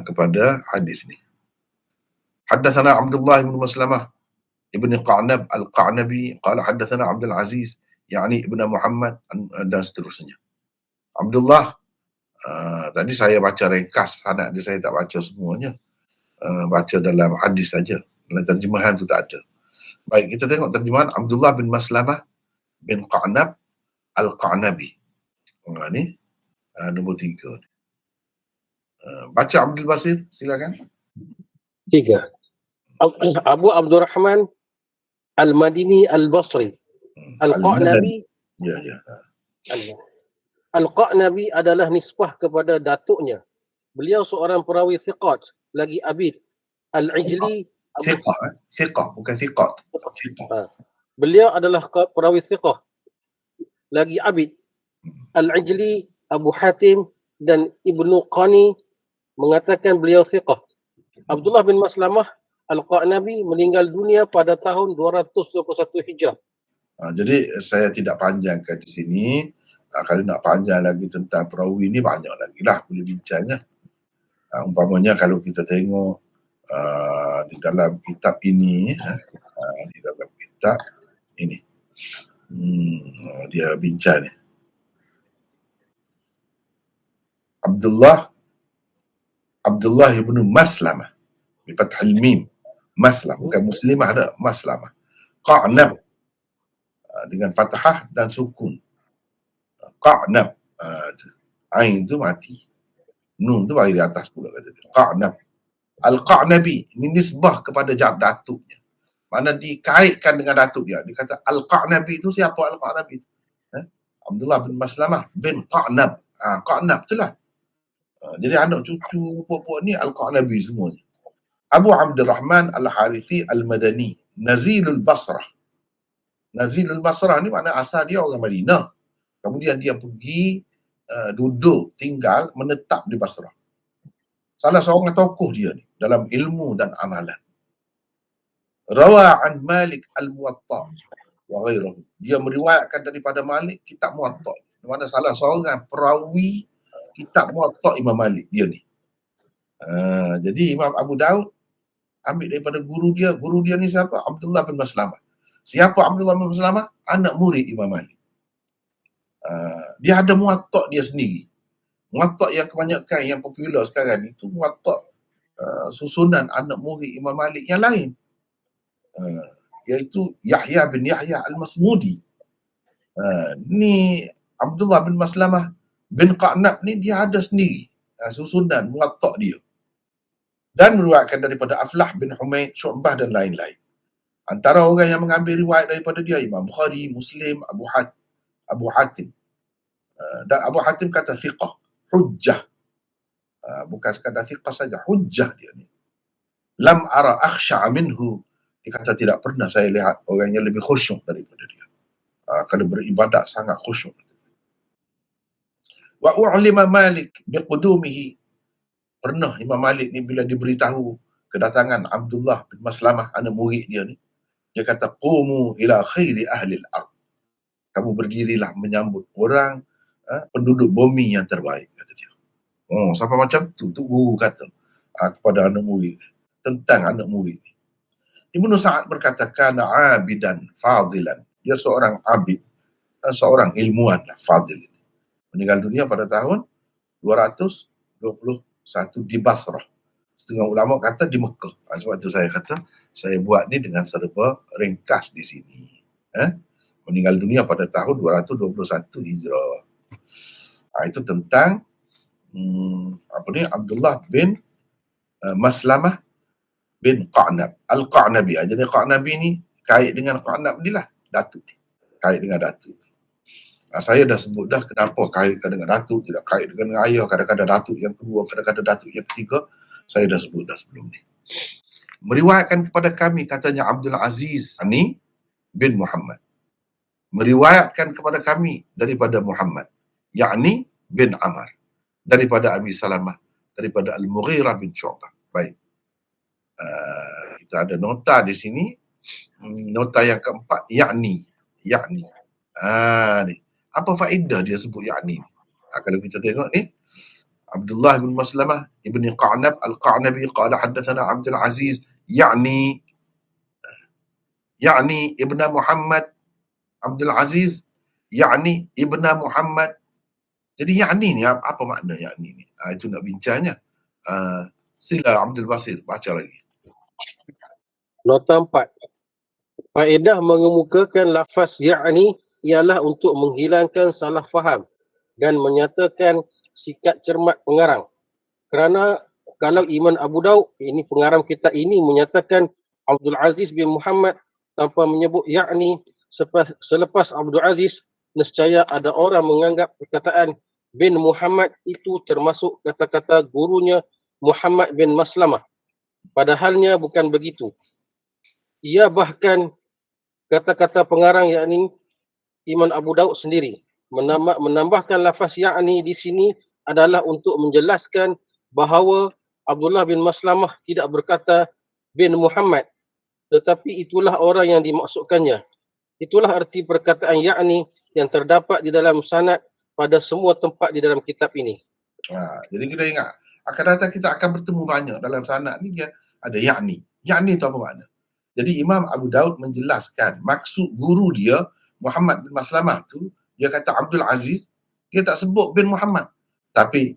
kepada hadis ni. Haddathana Abdullah ibn Maslamah ibn Qa'nab al-Qa'nabi qala haddathana Abdul Aziz yakni ibn Muhammad dan seterusnya. Abdullah, tadi saya baca ringkas sanad dia, saya tak baca semuanya. Baca dalam hadis saja. Dalam terjemahan tu tak ada. Baik, kita tengok terjemahan Abdullah bin Maslamah bin Qa'nab al-Qa'nabi. Ni nombor 3. Baca Abdul Basir, silakan. 3. Abu Abdurrahman Al-Madini Al-Basri. Al-Qa'nabi. Ya. Al-Qa'nabi adalah nisbah kepada datuknya. Beliau seorang perawi thiqat, lagi abid. Al-Ijli. Thiqah, bukan thiqat. Beliau adalah perawi thiqah, lagi abid. Al-Ijli, Abu Hatim dan Ibnu Qani mengatakan beliau thiqah. Abdullah bin Maslamah Al-Qa'nabi meninggal dunia pada tahun 221 Hijrah. Jadi saya tidak panjangkan di sini. Kalau nak panjang lagi tentang perawi ni banyak lagi lah boleh bincangnya. Umpamanya kalau kita tengok di dalam kitab ini, di dalam kitab ini, dia bincang ni. Abdullah ibn Maslamah bi fathil mim. Maslam, bukan Muslimah ada, Maslamah. Qa'nab dengan fathah dan sukun. Qa'nab, ain tu mati, nun tu bagi di atas pula kata dia. Qa'nab. Al-Qa'nabi ini nisbah kepada datuknya. Mana dikaitkan dengan datuk dia. Dia kata Al-Qa'nabi itu siapa Al-Qa'nabi itu? Abdullah bin Maslamah bin Qa'nab. Qa'nab itulah. Jadi anak cucu puak-puak ni Al-Qa'nabi semuanya. Abu Abdurrahman Al-Harithi Al-Madani, Nazilul Basrah. Nazilul Basrah ni makna asal dia orang Madinah. Kemudian dia pergi duduk, tinggal, menetap di Basrah. Salah seorang tokoh dia ni dalam ilmu dan amalan. Rawa an Malik Al-Muwatta wa ghairuhu. Dia meriwayatkan daripada Malik kitab Muwatta. Di mana salah seorang perawi kitab Muwatta Imam Malik dia ni. Jadi Imam Abu Daud ambil daripada guru dia ni siapa? Abdullah bin Maslamah. Siapa Abdullah bin Maslamah? Anak murid Imam Malik. Dia ada Muwatta dia sendiri. Muwatta yang kebanyakan yang popular sekarang itu Muwatta susunan anak murid Imam Malik yang lain, iaitu Yahya bin Yahya Al-Masmudi. Ni Abdullah bin Maslamah bin Qa'nab ni dia ada sendiri susunan Muwatta dia, dan meriwayatkan daripada Aflah bin Humaid, Syu'bah dan lain-lain. Antara orang yang mengambil riwayat daripada dia Imam Bukhari, Muslim, Abu Hatim. Dan Abu Hatim kata thiqah, hujjah. Bukan sekadar thiqah saja, hujjah dia ni. Lam ara akhsha'a minhu. Dia kata tidak pernah saya lihat orang yang lebih khusyuk daripada dia. Kalau beribadat sangat khusyuk. Wa u'lima Malik biqudumihi pernah Imam Malik ni bila diberitahu kedatangan Abdullah bin Maslamah, anak murid dia ni, dia kata, qumu ila khairi ahli al-ard. Kamu berdirilah menyambut orang penduduk bumi yang terbaik, kata dia. Oh, sampai macam tu guru kata kepada anak murid tentang anak murid. Ibnu Sa'ad berkata, kana abidan fadilan. Dia seorang abid, seorang ilmuwan lah, fadil. Meninggal dunia pada tahun 221 di Basrah. Setengah ulama kata di Mekah. Sebab itu saya kata, saya buat ni dengan serba ringkas di sini. Meninggal dunia pada tahun 221 Hijrah. Itu tentang Abdullah bin Maslamah bin Qa'nab. Al-Qa'nabi. Jadi Qa'nabi ni kait dengan Qa'nab ni lah, datuk ni. Kait dengan datuk. Saya dah sebut dah kenapa kaitkan dengan datuk, tidak kait dengan ayah, kadang-kadang datuk yang kedua, kadang-kadang datuk yang ketiga. Saya dah sebut dah sebelum ni. Meriwayatkan kepada kami, katanya Abdul Aziz ni bin Muhammad. Meriwayatkan kepada kami daripada Muhammad, yakni bin Amr, daripada Abi Salamah, daripada Al-Mughirah bin Syu'bah. Baik. Kita ada nota di sini. Nota yang keempat, yakni. Ni. Apa faedah dia sebut yakni? Kalau kita tengok ni, Abdullah bin Maslamah ibni Qa'nab Al-Qa'nabi qala haddathana Abdul Aziz yakni ibna Muhammad. Abdul Aziz yakni ibna Muhammad. Jadi yakni ni apa makna yakni ni? Itu nak bincangnya. Sila Abdul Basir baca lagi. Nota 4. Faedah mengemukakan lafaz yakni ialah untuk menghilangkan salah faham dan menyatakan sikap cermat pengarang. Kerana kalau Imam Abu Daud, ini pengarang kitab ini, menyatakan Abdul Aziz bin Muhammad tanpa menyebut yakni, selepas Abdul Aziz, nescaya ada orang menganggap perkataan bin Muhammad itu termasuk kata-kata gurunya Muhammad bin Maslamah. Padahalnya bukan begitu. Ia bahkan kata-kata pengarang yakni Imam Abu Daud sendiri menambahkan lafaz yakni di sini adalah untuk menjelaskan bahawa Abdullah bin Maslamah tidak berkata bin Muhammad, tetapi itulah orang yang dimaksudkannya. Itulah arti perkataan yakni yang terdapat di dalam sanad pada semua tempat di dalam kitab ini. Jadi kita ingat, akan datang kita akan bertemu banyak dalam sanad ni, dia ada yakni. Yakni itu apa makna? Jadi Imam Abu Daud menjelaskan maksud guru dia Muhammad bin Maslamah tu, dia kata Abdul Aziz, dia tak sebut bin Muhammad. Tapi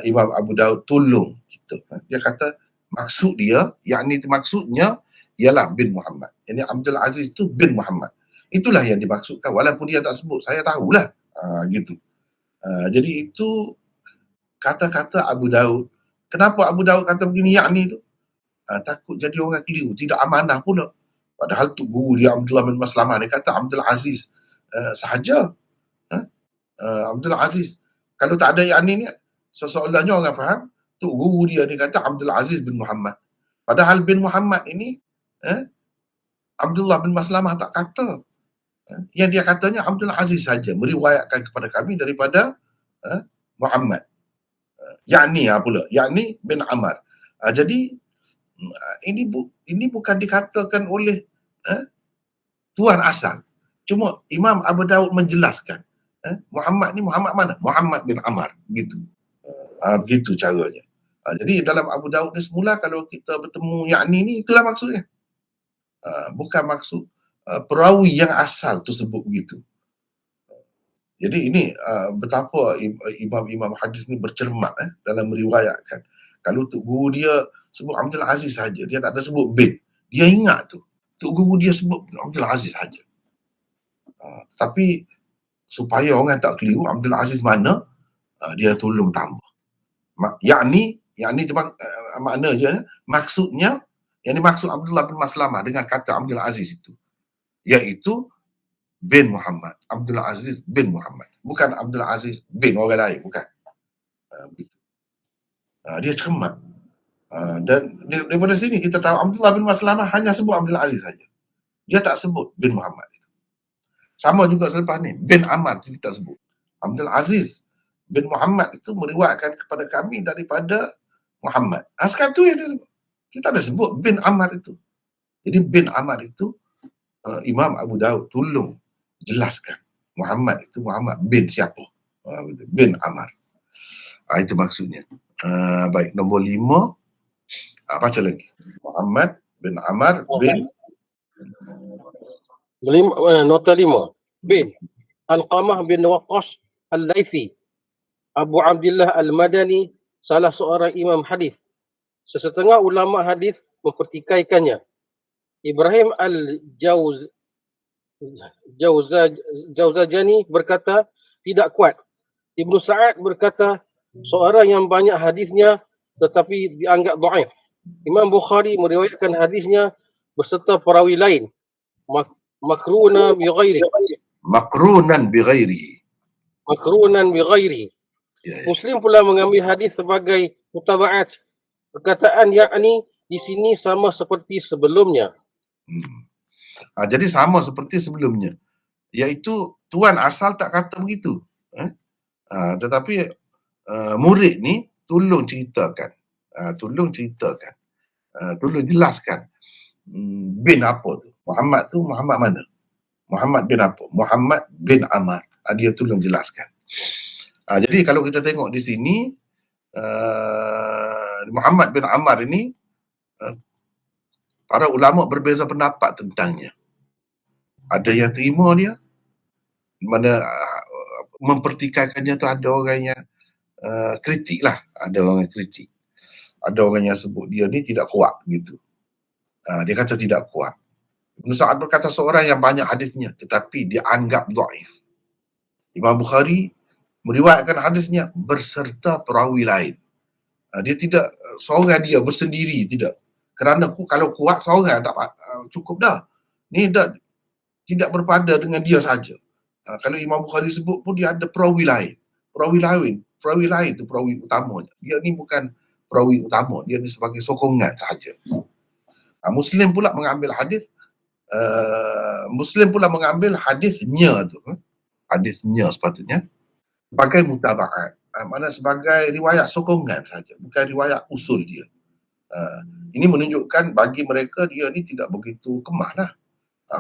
Imam Abu Daud tolong kita. Dia kata maksud dia, yakni maksudnya ialah bin Muhammad. Jadi Abdul Aziz tu bin Muhammad. Itulah yang dimaksudkan walaupun dia tak sebut. Saya tahulah. Gitu. Jadi itu kata-kata Abu Daud. Kenapa Abu Daud kata begini yakni tu? Takut jadi orang keliru, tidak amanah pula. Padahal tu guru dia Abdullah bin Maslamah, dia kata Abdul Aziz sahaja. Abdul Aziz. Kalau tak ada yakni ni, seolah-olahnya orang faham tu guru dia kata Abdul Aziz bin Muhammad. Padahal bin Muhammad ini Abdullah bin Maslamah tak kata. Yang dia katanya Abdul Aziz saja meriwayatkan kepada kami daripada Muhammad. Yakni pula, yakni bin Amr. Jadi ini bukan dikatakan oleh tuan asal. Cuma Imam Abu Daud menjelaskan Muhammad ni Muhammad mana? Muhammad bin Amr. Begitu. Begitu caranya. Jadi dalam Abu Daud ni semula kalau kita bertemu yakni ni, itulah maksudnya. Bukan maksud perawi yang asal tu sebut begitu. Jadi ini betapa imam-imam hadis ni bercermat dalam meriwayatkan. Kalau tok guru dia sebut Abdul Aziz saja, dia tak ada sebut bin. Dia ingat tu. Tok guru dia sebut Abdul Aziz saja. Tetapi supaya orang tak keliru Abdul Aziz mana, dia tolong tambah. Yakni tu makna je, maksudnya, yang dimaksud Abdullah bin Maslamah dengan kata Abdul Aziz itu, iaitu bin Muhammad. Abdul Aziz bin Muhammad. Bukan Abdul Aziz bin orang lain, bukan. Begitu. Dia cermat. Dan daripada sini kita tahu Abdullah bin Maslamah hanya sebut Abdul Aziz saja. Dia tak sebut bin Muhammad itu. Sama juga selepas ni, bin Amr dia tak sebut. Abdul Aziz bin Muhammad itu meriwayatkan kepada kami daripada Muhammad. Sekarang tu yang dia sebut. Kita ada sebut bin Ammar itu. Jadi bin Ammar itu Imam Abu Daud tolong jelaskan Muhammad itu Muhammad bin siapa? Bin Ammar. Itu maksudnya. Baik, nombor 5. Baca lagi. Muhammad bin Ammar bin Nota 5. Bin Alqamah bin Waqqas Al-Laythi Abu Abdullah Al-Madani, salah seorang imam hadis. Sesetengah ulama hadis mempertikaikannya. Ibrahim Al-Jawzajani berkata tidak kuat. Ibnu Sa'ad berkata seorang yang banyak hadisnya tetapi dianggap dhaif. Imam Bukhari meriwayatkan hadisnya berserta perawi lain. Makrunan bi ghairihi. makrunan bi ghairihi. Ya. Muslim pula mengambil hadis sebagai mutaba'at. Perkataan yakni di sini sama seperti sebelumnya. Jadi sama seperti sebelumnya. Iaitu tuan asal tak kata begitu. Tetapi murid ni tolong ceritakan. Tolong jelaskan. Bin apa tu? Muhammad tu Muhammad mana? Muhammad bin apa? Muhammad bin Ammar. Dia tolong jelaskan. Jadi kalau kita tengok di sini Muhammad bin Ammar ini para ulama berbeza pendapat tentangnya. Ada yang terima dia, mana mempertikaikannya tu ada orang yang kritik lah, ada orang yang kritik. Ada orang yang sebut dia ni tidak kuat gitu. Dia kata tidak kuat. Ibn Sa'ad berkata seorang yang banyak hadisnya tetapi dia anggap dhaif. Imam Bukhari meriwayatkan hadisnya berserta perawi lain. Dia tidak seorang dia bersendiri, tidak. Kerana kalau kuat seorang tak cukup dah. Ni tidak berpada dengan dia saja. Kalau Imam Bukhari sebut pun dia ada perawi lain. Perawi lain tu perawi utamanya. Dia ni bukan perawi utama, dia ni sebagai sokongan saja. Muslim pula mengambil hadisnya tu. Hadisnya sepatutnya sebagai mutaba'at. Mana sebagai riwayat sokongan saja, bukan riwayat usul dia. Ini menunjukkan bagi mereka dia ni tidak begitu kemah lah.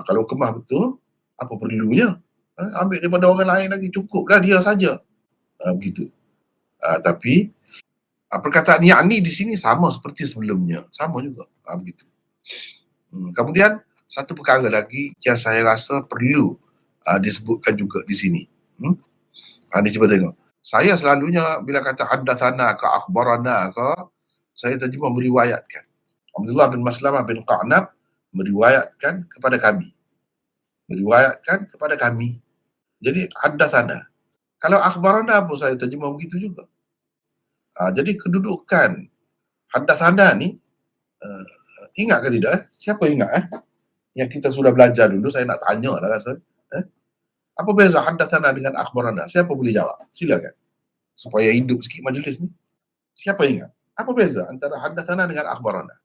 Kalau kemah betul, apa perlunya? Ambil daripada orang lain lagi, cukuplah dia saja. Begitu. Tapi perkataan yakni di sini sama seperti sebelumnya, sama juga. Begitu. Kemudian satu perkara lagi yang saya rasa perlu disebutkan juga di sini. Ni cuba tengok. Saya selalunya bila kata haddatsana ke akhbarana ke, saya terjemah meriwayatkan. Abdullah bin Maslamah bin Qa'nab meriwayatkan kepada kami. Jadi haddatsana. Kalau akhbarana pun saya terjemah begitu juga. Jadi kedudukan haddatsana ni ingat ke tidak? Siapa ingat? Yang kita sudah belajar dulu, saya nak tanya lah rasa. Apa beza haddatsana dengan akhbarana? Siapa boleh jawab? Silakan. Supaya hidup sikit majlis ni. Siapa ingat? Apa beza antara haddatsana dengan akhbarana?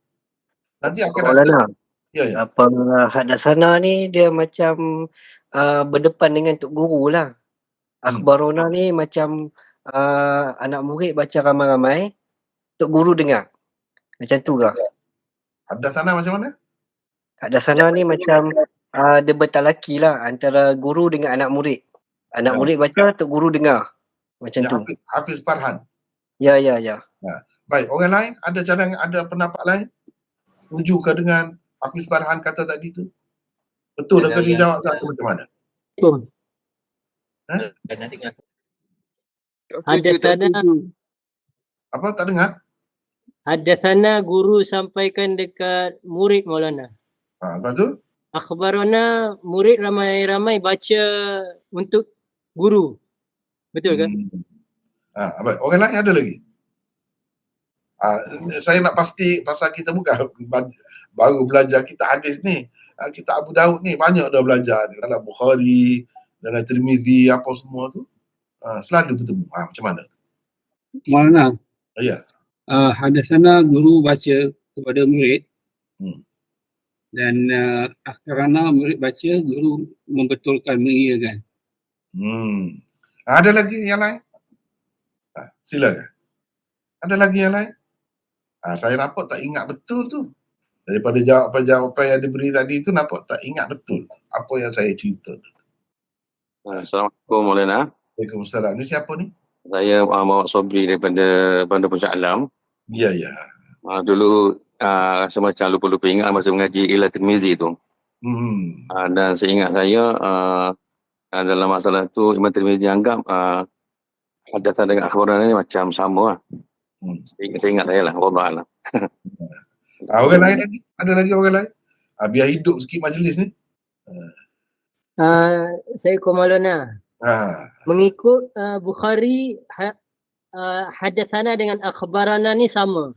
Nanti akan ada. Ya. Apa haddatsana ni dia macam berdepan dengan tok guru lah. Akhbarana ni macam anak murid baca ramai-ramai, tok guru dengar. Macam tu lah. Haddatsana macam mana? Haddatsana ni macam dia bertalaki lah antara guru dengan anak murid. Anak murid baca, tok guru dengar. Macam tu. Hafiz Farhan. Ya. Baik, orang lain ada pendapat lain? Setuju ke dengan Hafiz Farhan kata tadi tu? Betul dah dia jawab tak macam mana? Betul. Haddatsana. Apa tak dengar? Haddatsana guru sampaikan dekat murid Maulana. Lepas tu? Akhbarana murid ramai-ramai baca untuk guru. Betul ke? Baik. Orang lain ada lagi? Saya nak pasti pasal kita bukan baru belajar kita hadis ni. Kita Abu Daud ni banyak dah belajar dalam Bukhari, dalam Tirmizi, apa semua tu. Selalu bertemu. Macam mana? Maulana. Ya. Haddatsana guru baca kepada murid. Dan akhbarana murid baca, guru membetulkan, mengiyakan. Ada lagi yang lain? Silakan. Ada lagi yang lain? Saya nampak tak ingat betul tu. Daripada jawapan yang diberi tadi tu, nampak tak ingat betul apa yang saya cerita tu. Assalamualaikum Maulana. Waalaikumsalam. Ni siapa ni? Saya Muhammad Sobri daripada Bandar Puncak Alam. Ya, ya. Dulu rasa macam lupa-lupa ingat masa mengaji Ila Tirmizi tu. Dan seingat saya dalam masalah tu Imam Tirmizi anggap hadatan dengan akhbaran ni macam sama lah. Saya ingat saya lah. Wallahualam. Orang lain lagi? Ada lagi orang lain? Biar hidup sikit majlis ni. Saya Maulana. Mengikut Bukhari hadatsana dengan akhbarana ni sama.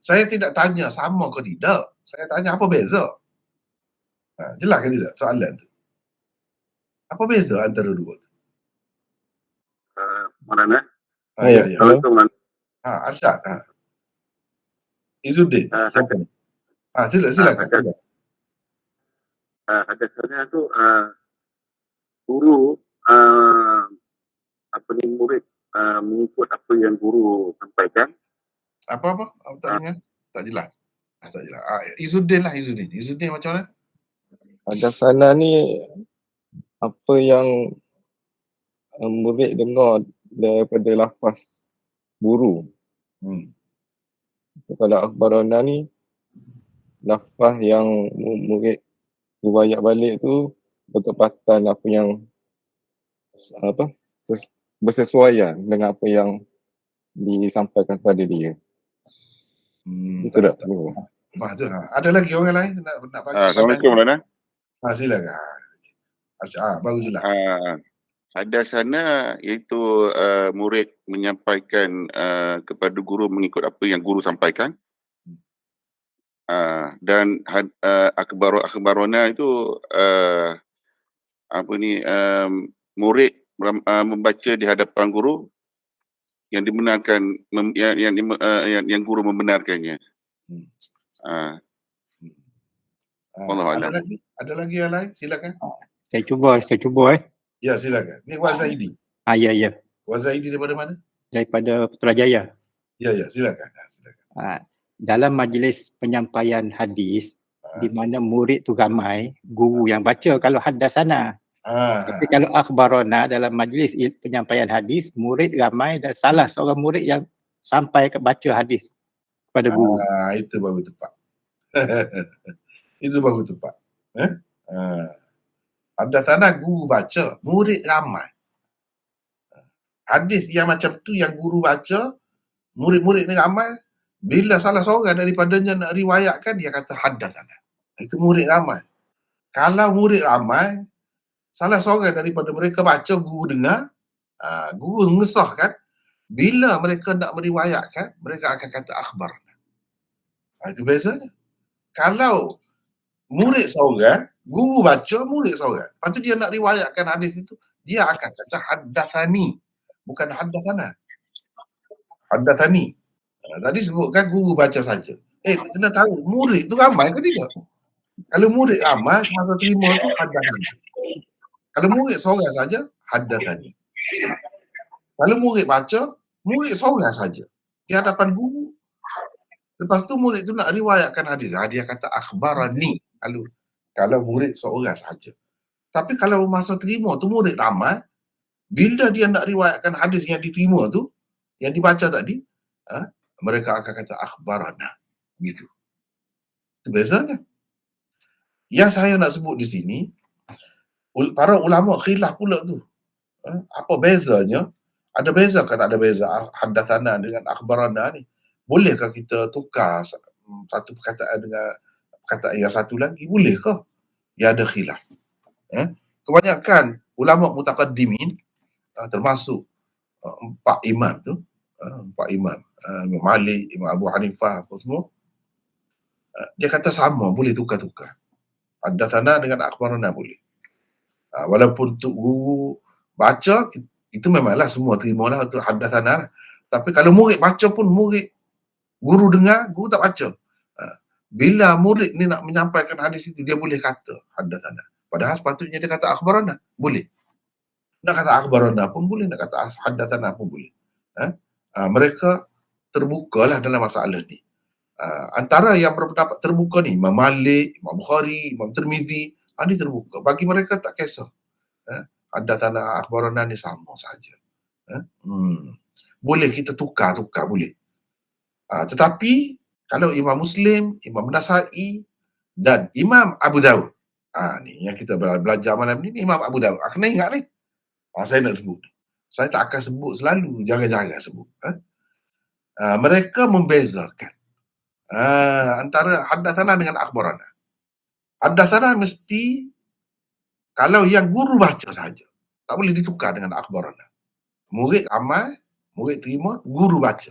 Saya tidak tanya sama ke tidak. Saya tanya apa beza. Jelas ke tidak soalan tu? Apa beza antara dua tu? Maulana. Ya, ya. Assalamualaikum Maulana. Arsyad. Izzuddin. Silakan. Silakan. Hadatsana tu guru murid mengikut apa yang guru sampaikan. Apa? Tak dengar. Tak jelas. Tak jelas. Izzuddin lah, Izzuddin. Izzuddin macam mana? Hadatsana ni apa yang murid dengar daripada lafaz guru. Kalau akhbarana ni lafaz yang murid riwayat balik tu bertepatan apa yang bersesuaian dengan apa yang disampaikan kepada dia. Itu tak perlu. Ada lagi orang lain nak bagi? Assalamualaikum Maulana. Silakan. Baru jelas. Hadatsana iaitu murid menyampaikan kepada guru mengikut apa yang guru sampaikan. Dan akhbarona itu murid membaca di hadapan guru yang dibenarkan yang guru membenarkannya. Ada lagi yang lain? Silakan. Saya cuba. Ya, silakan. Ni Wan Zaidi. Ya. Wan Zaidi daripada mana? Daripada Putrajaya. Ya, silakan. Dalam majlis penyampaian hadis, di mana murid tu ramai, guru yang baca kalau hadatsana. Tapi kalau akhbarana dalam majlis penyampaian hadis, murid ramai dan salah seorang murid yang sampai baca hadis kepada guru. Itu baru tepat. Itu baru tepat. Hadatsana guru baca, murid ramai. Hadis yang macam tu yang guru baca, murid-murid ni ramai, bila salah seorang daripadanya nak riwayatkan, dia kata hadatsana. Itu murid ramai. Kalau murid ramai, salah seorang daripada mereka baca, guru dengar, guru mengesahkan, bila mereka nak meriwayatkan, mereka akan kata akhbarana. Itu bezanya. Kalau murid seorang, guru baca, murid seorang, lepas tu dia nak riwayatkan hadis itu, dia akan kata haddatsani, bukan haddatsana. Haddatsani. Tadi sebutkan guru baca saja. Kena tahu murid tu ramai ke tidak? Kalau murid ramai, semasa terima tu haddatsani. Kalau murid seorang saja, haddatsani. Kalau murid baca, murid seorang saja di hadapan guru. Lepas tu murid tu nak riwayatkan hadis, dia kata akhbarani. Kalau murid seorang saja. Tapi kalau masa terima tu murid ramai, bila dia nak riwayatkan hadis yang diterima tu, yang dibaca tadi, mereka akan kata akhbarana. Gitu. Itu bezanya. Yang saya nak sebut di sini, para ulama khilaf pula tu. Apa bezanya? Ada beza ke tak ada beza hadatsana dengan akhbarana ni? Bolehkah kita tukar satu perkataan dengan perkataan yang satu lagi? Bolehkah? Ya, ada khilaf. Kebanyakan ulama mutaqaddimin, termasuk empat imam tu, Imam Malik, Imam Abu Hanifah, apa semua, dia kata sama, boleh tukar-tukar. Hadatsana dengan akhbarana boleh. Walaupun untuk guru baca, itu memanglah semua terimalah untuk hadatsana. Tapi kalau murid baca pun, guru dengar, guru tak baca. Bila murid ni nak menyampaikan hadis itu, dia boleh kata hadatsana. Padahal sepatutnya dia kata akhbarana. Boleh. Nak kata akhbarana pun boleh, nak kata hadatsana pun boleh. Mereka terbukalah dalam masalah ni. Antara yang berpendapat terbuka ni Imam Malik, Imam Bukhari, Imam Tirmizi, ni terbuka. Bagi mereka tak kisah. Hadatsana akhbarana ni sama saja. Boleh kita tukar boleh. Tetapi kalau Imam Muslim, Imam Nasa'i dan Imam Abu Daud, ni yang kita belajar malam ni, Imam Abu Daud. Kena ingat ni. Saya nak sebut. Saya tak akan sebut selalu, jangan-jangan sebut. Mereka membezakan antara hadatsana dengan akhbarana. Hadatsana mesti kalau yang guru baca saja. Tak boleh ditukar dengan akhbarana. Murid amal, murid terima, guru baca.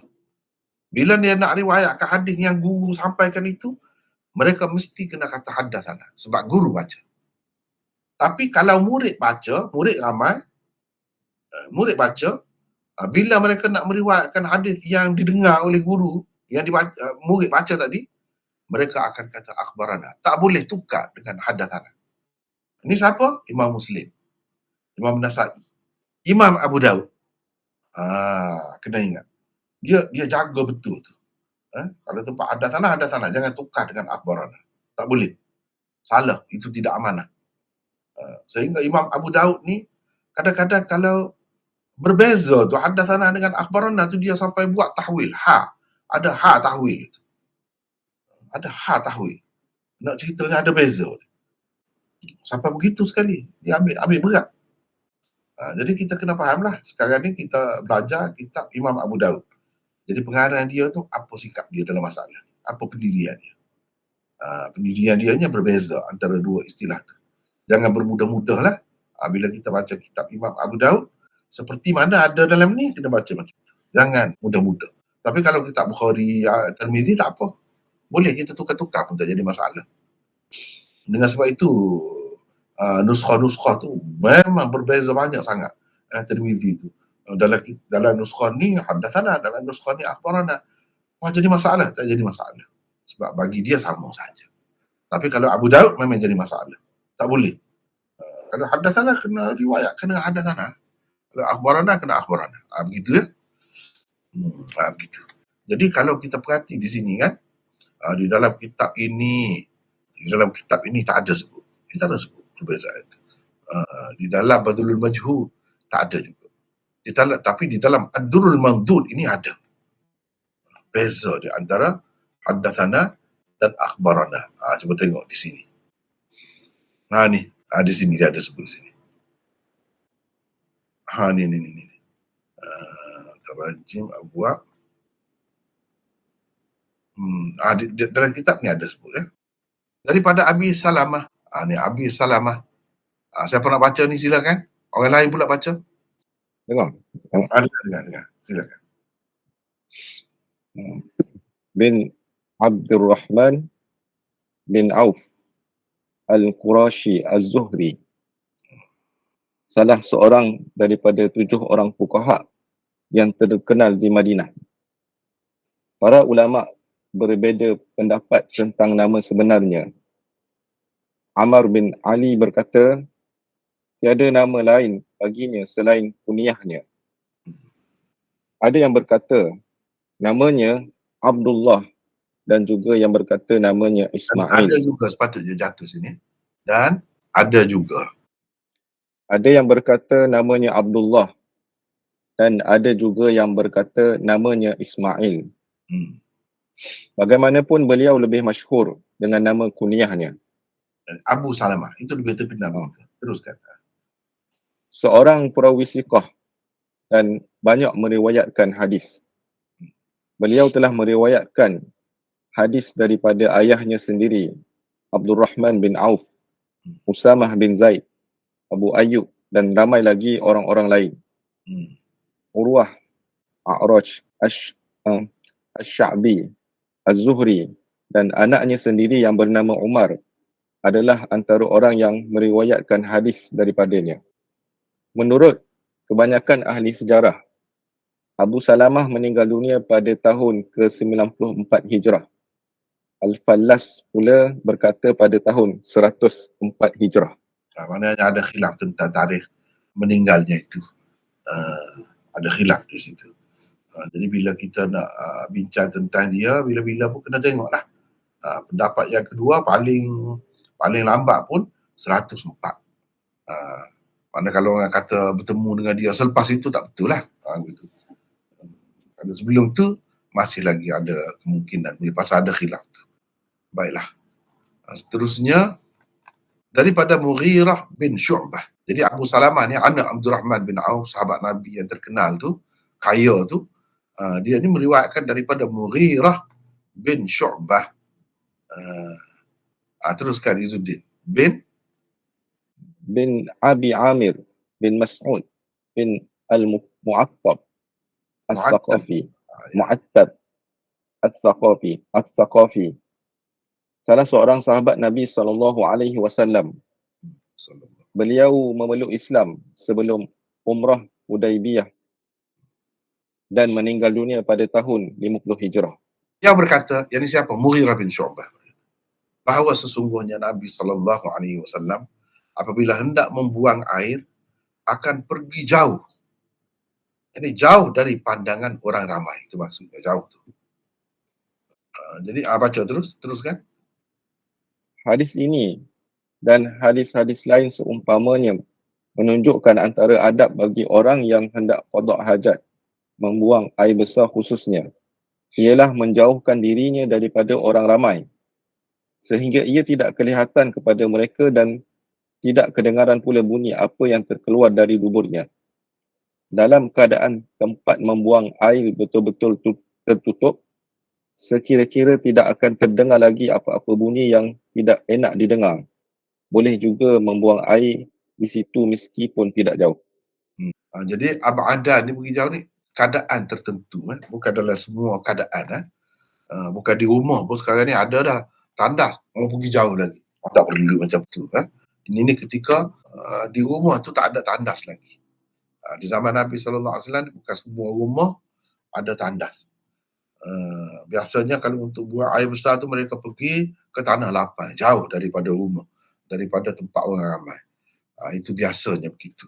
Bila dia nak riwayatkan hadis yang guru sampaikan itu, mereka mesti kena kata hadatsana sebab guru baca. Tapi kalau murid baca, murid amal, murid baca, bila mereka nak meriwayatkan hadis yang didengar oleh guru, yang dibaca, murid baca tadi, mereka akan kata akhbarana. Tak boleh tukar dengan hadatsana. Ini siapa? Imam Muslim, Imam Nasa'i, Imam Abu Daud. Kena ingat. Dia jaga betul tu. Kalau tempat hadatsana, jangan tukar dengan akhbarana. Tak boleh. Salah, itu tidak amanah. Sehingga Imam Abu Daud ni kadang-kadang kalau berbeza tu hadatsana dengan akhbarana tu, dia sampai buat tahwil. Ada tahwil itu. Ada tahwil. Nak ceritanya ada beza. Sampai begitu sekali. Dia ambil berat. Jadi kita kena fahamlah. Sekarang ni kita belajar kitab Imam Abu Daud. Jadi pengarang dia tu, apa sikap dia dalam masalah. Apa pendirian dia. Pendirian dia berbeza antara dua istilah tu. Jangan bermudah-mudah lah. Bila kita baca kitab Imam Abu Daud, seperti mana ada dalam ni, kena baca macam tu. Jangan mudah-mudah. Tapi kalau kitab Bukhari, Tirmizi, tak apa. Boleh kita tukar-tukar pun tak jadi masalah. Dengan sebab itu, nuskha-nuskha tu memang berbeza banyak sangat. Tirmizi tu. Dalam nuskha ni hadatsana, dalam nuskha ni akhbarana. Jadi masalah? Tak jadi masalah. Sebab bagi dia sama saja. Tapi kalau Abu Daud memang jadi masalah. Tak boleh. Kalau hadatsana kena riwayat, kena hadatsana. Kalau akhbarana kena akhbarana. Begitu ya. Begitu. Jadi kalau kita perhati di sini kan, di dalam kitab ini tak ada sebut. Tak ada sebut perbezaan itu. Di dalam Badrul Majhud tak ada juga. Tapi di dalam Ad-Durrul Mandud ini ada. Beza di antara hadatsana dan akhbarana. Cuba tengok di sini. Ni, di sini dia ada sebut di sini. Ni. Tarajim Abwab. Dalam kitab ni ada sebut ya. Daripada Abi Salamah. Ni Abi Salamah. Siapa nak baca ni silakan. Orang lain pula baca. Dengar. Dengar. Silakan. Bin Abdurrahman bin Auf Al-Qurashi Az-Zuhri, salah seorang daripada 7 orang fuqaha yang terkenal di Madinah. Para ulama berbeza pendapat tentang nama sebenarnya. Amr bin Ali berkata, tiada nama lain baginya selain kunyahnya. Ada yang berkata namanya Abdullah dan juga yang berkata namanya Ismail. Ada juga sepatutnya jatuh sini. Dan ada juga. Ada yang berkata namanya Abdullah dan ada juga yang berkata namanya Ismail. Bagaimanapun beliau lebih masyhur dengan nama kunyahnya. Abu Salamah, itu lebih terkenal. Teruskan. Seorang perawi siqah dan banyak meriwayatkan hadis. Beliau telah meriwayatkan hadis daripada ayahnya sendiri, Abdurrahman bin Auf, Usamah bin Zaid, Abu Ayyub dan ramai lagi orang-orang lain. Urwah, A'raj, Asy-Sya'bi, Az-Zuhri dan anaknya sendiri yang bernama Umar adalah antara orang yang meriwayatkan hadis daripadanya. Menurut kebanyakan ahli sejarah, Abu Salamah meninggal dunia pada tahun ke-94 Hijrah. Al-Fallas pula berkata pada tahun 104 Hijrah. Maknanya ada khilaf tentang tarikh meninggalnya itu. Ada khilaf di situ. Jadi bila kita nak bincang tentang dia, bila-bila pun kena tengoklah. Pendapat yang kedua paling lambat pun 104. Mana kalau orang kata bertemu dengan dia selepas itu tak betul lah. Gitu. Kalau sebelum tu masih lagi ada kemungkinan boleh pasal ada khilaf tu. Baiklah. Seterusnya daripada Mughirah bin Syu'bah. Jadi Abu Salamah ni anak Abdul Rahman bin Auf, sahabat Nabi yang terkenal tu, kaya tu. Dia ni meriwayatkan daripada Mughirah bin Syu'bah. Teruskan Izzuddin. bin Abi Amir bin Mas'ud bin Al-Mu'attab Al-Thaqafi. Mu'attab Al-Thaqafi. Salah seorang sahabat Nabi SAW. Beliau memeluk Islam sebelum Umrah Hudaibiyah dan meninggal dunia pada tahun 50 Hijrah. Yang berkata, yang ini siapa? Mughirah bin Syu'bah. Bahawa sesungguhnya Nabi SAW apabila hendak membuang air akan pergi jauh. Ini jauh dari pandangan orang ramai. Itu maksudnya, jauh tu. Jadi baca teruskan. Hadis ini dan hadis-hadis lain seumpamanya menunjukkan antara adab bagi orang yang hendak qada hajat, membuang air besar khususnya, ialah menjauhkan dirinya daripada orang ramai, sehingga ia tidak kelihatan kepada mereka dan tidak kedengaran pula bunyi apa yang terkeluar dari duburnya. Dalam keadaan tempat membuang air betul-betul tertutup, sekira-kira tidak akan terdengar lagi apa-apa bunyi yang tidak enak didengar. Boleh juga membuang air di situ meskipun tidak jauh. Jadi abadan ni pergi jauh ni keadaan tertentu, bukan dalam semua keadaan. Bukan di rumah pun sekarang ni ada dah tandas mau pergi jauh lagi. Tak perlu macam tu. Ini ketika di rumah tu tak ada tandas lagi. Di zaman Nabi SAW bukan semua rumah ada tandas. Biasanya kalau untuk buang air besar tu mereka pergi ke tanah lapang, jauh daripada rumah, daripada tempat orang ramai. Itu biasanya begitu.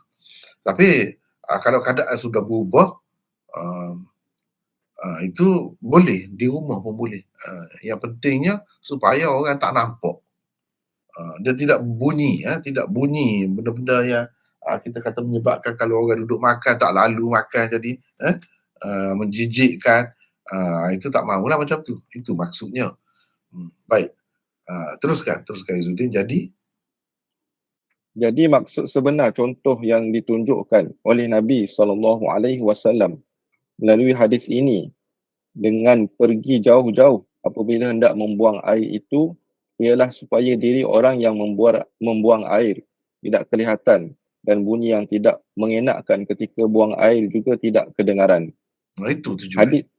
Tapi kalau keadaan sudah berubah, itu boleh, di rumah pun boleh. Yang pentingnya supaya orang tak nampak. Dia tidak bunyi, tidak bunyi benda-benda yang kita kata menyebabkan kalau orang duduk makan tak lalu makan jadi menjijikkan. Itu tak mahulah macam tu. Itu maksudnya. Baik. Teruskan Izzuddin. Jadi maksud sebenar contoh yang ditunjukkan oleh Nabi SAW melalui hadis ini dengan pergi jauh-jauh apabila hendak membuang air itu ialah supaya diri orang yang membuang air tidak kelihatan dan bunyi yang tidak mengenakkan ketika buang air juga tidak kedengaran. Itu tujuan.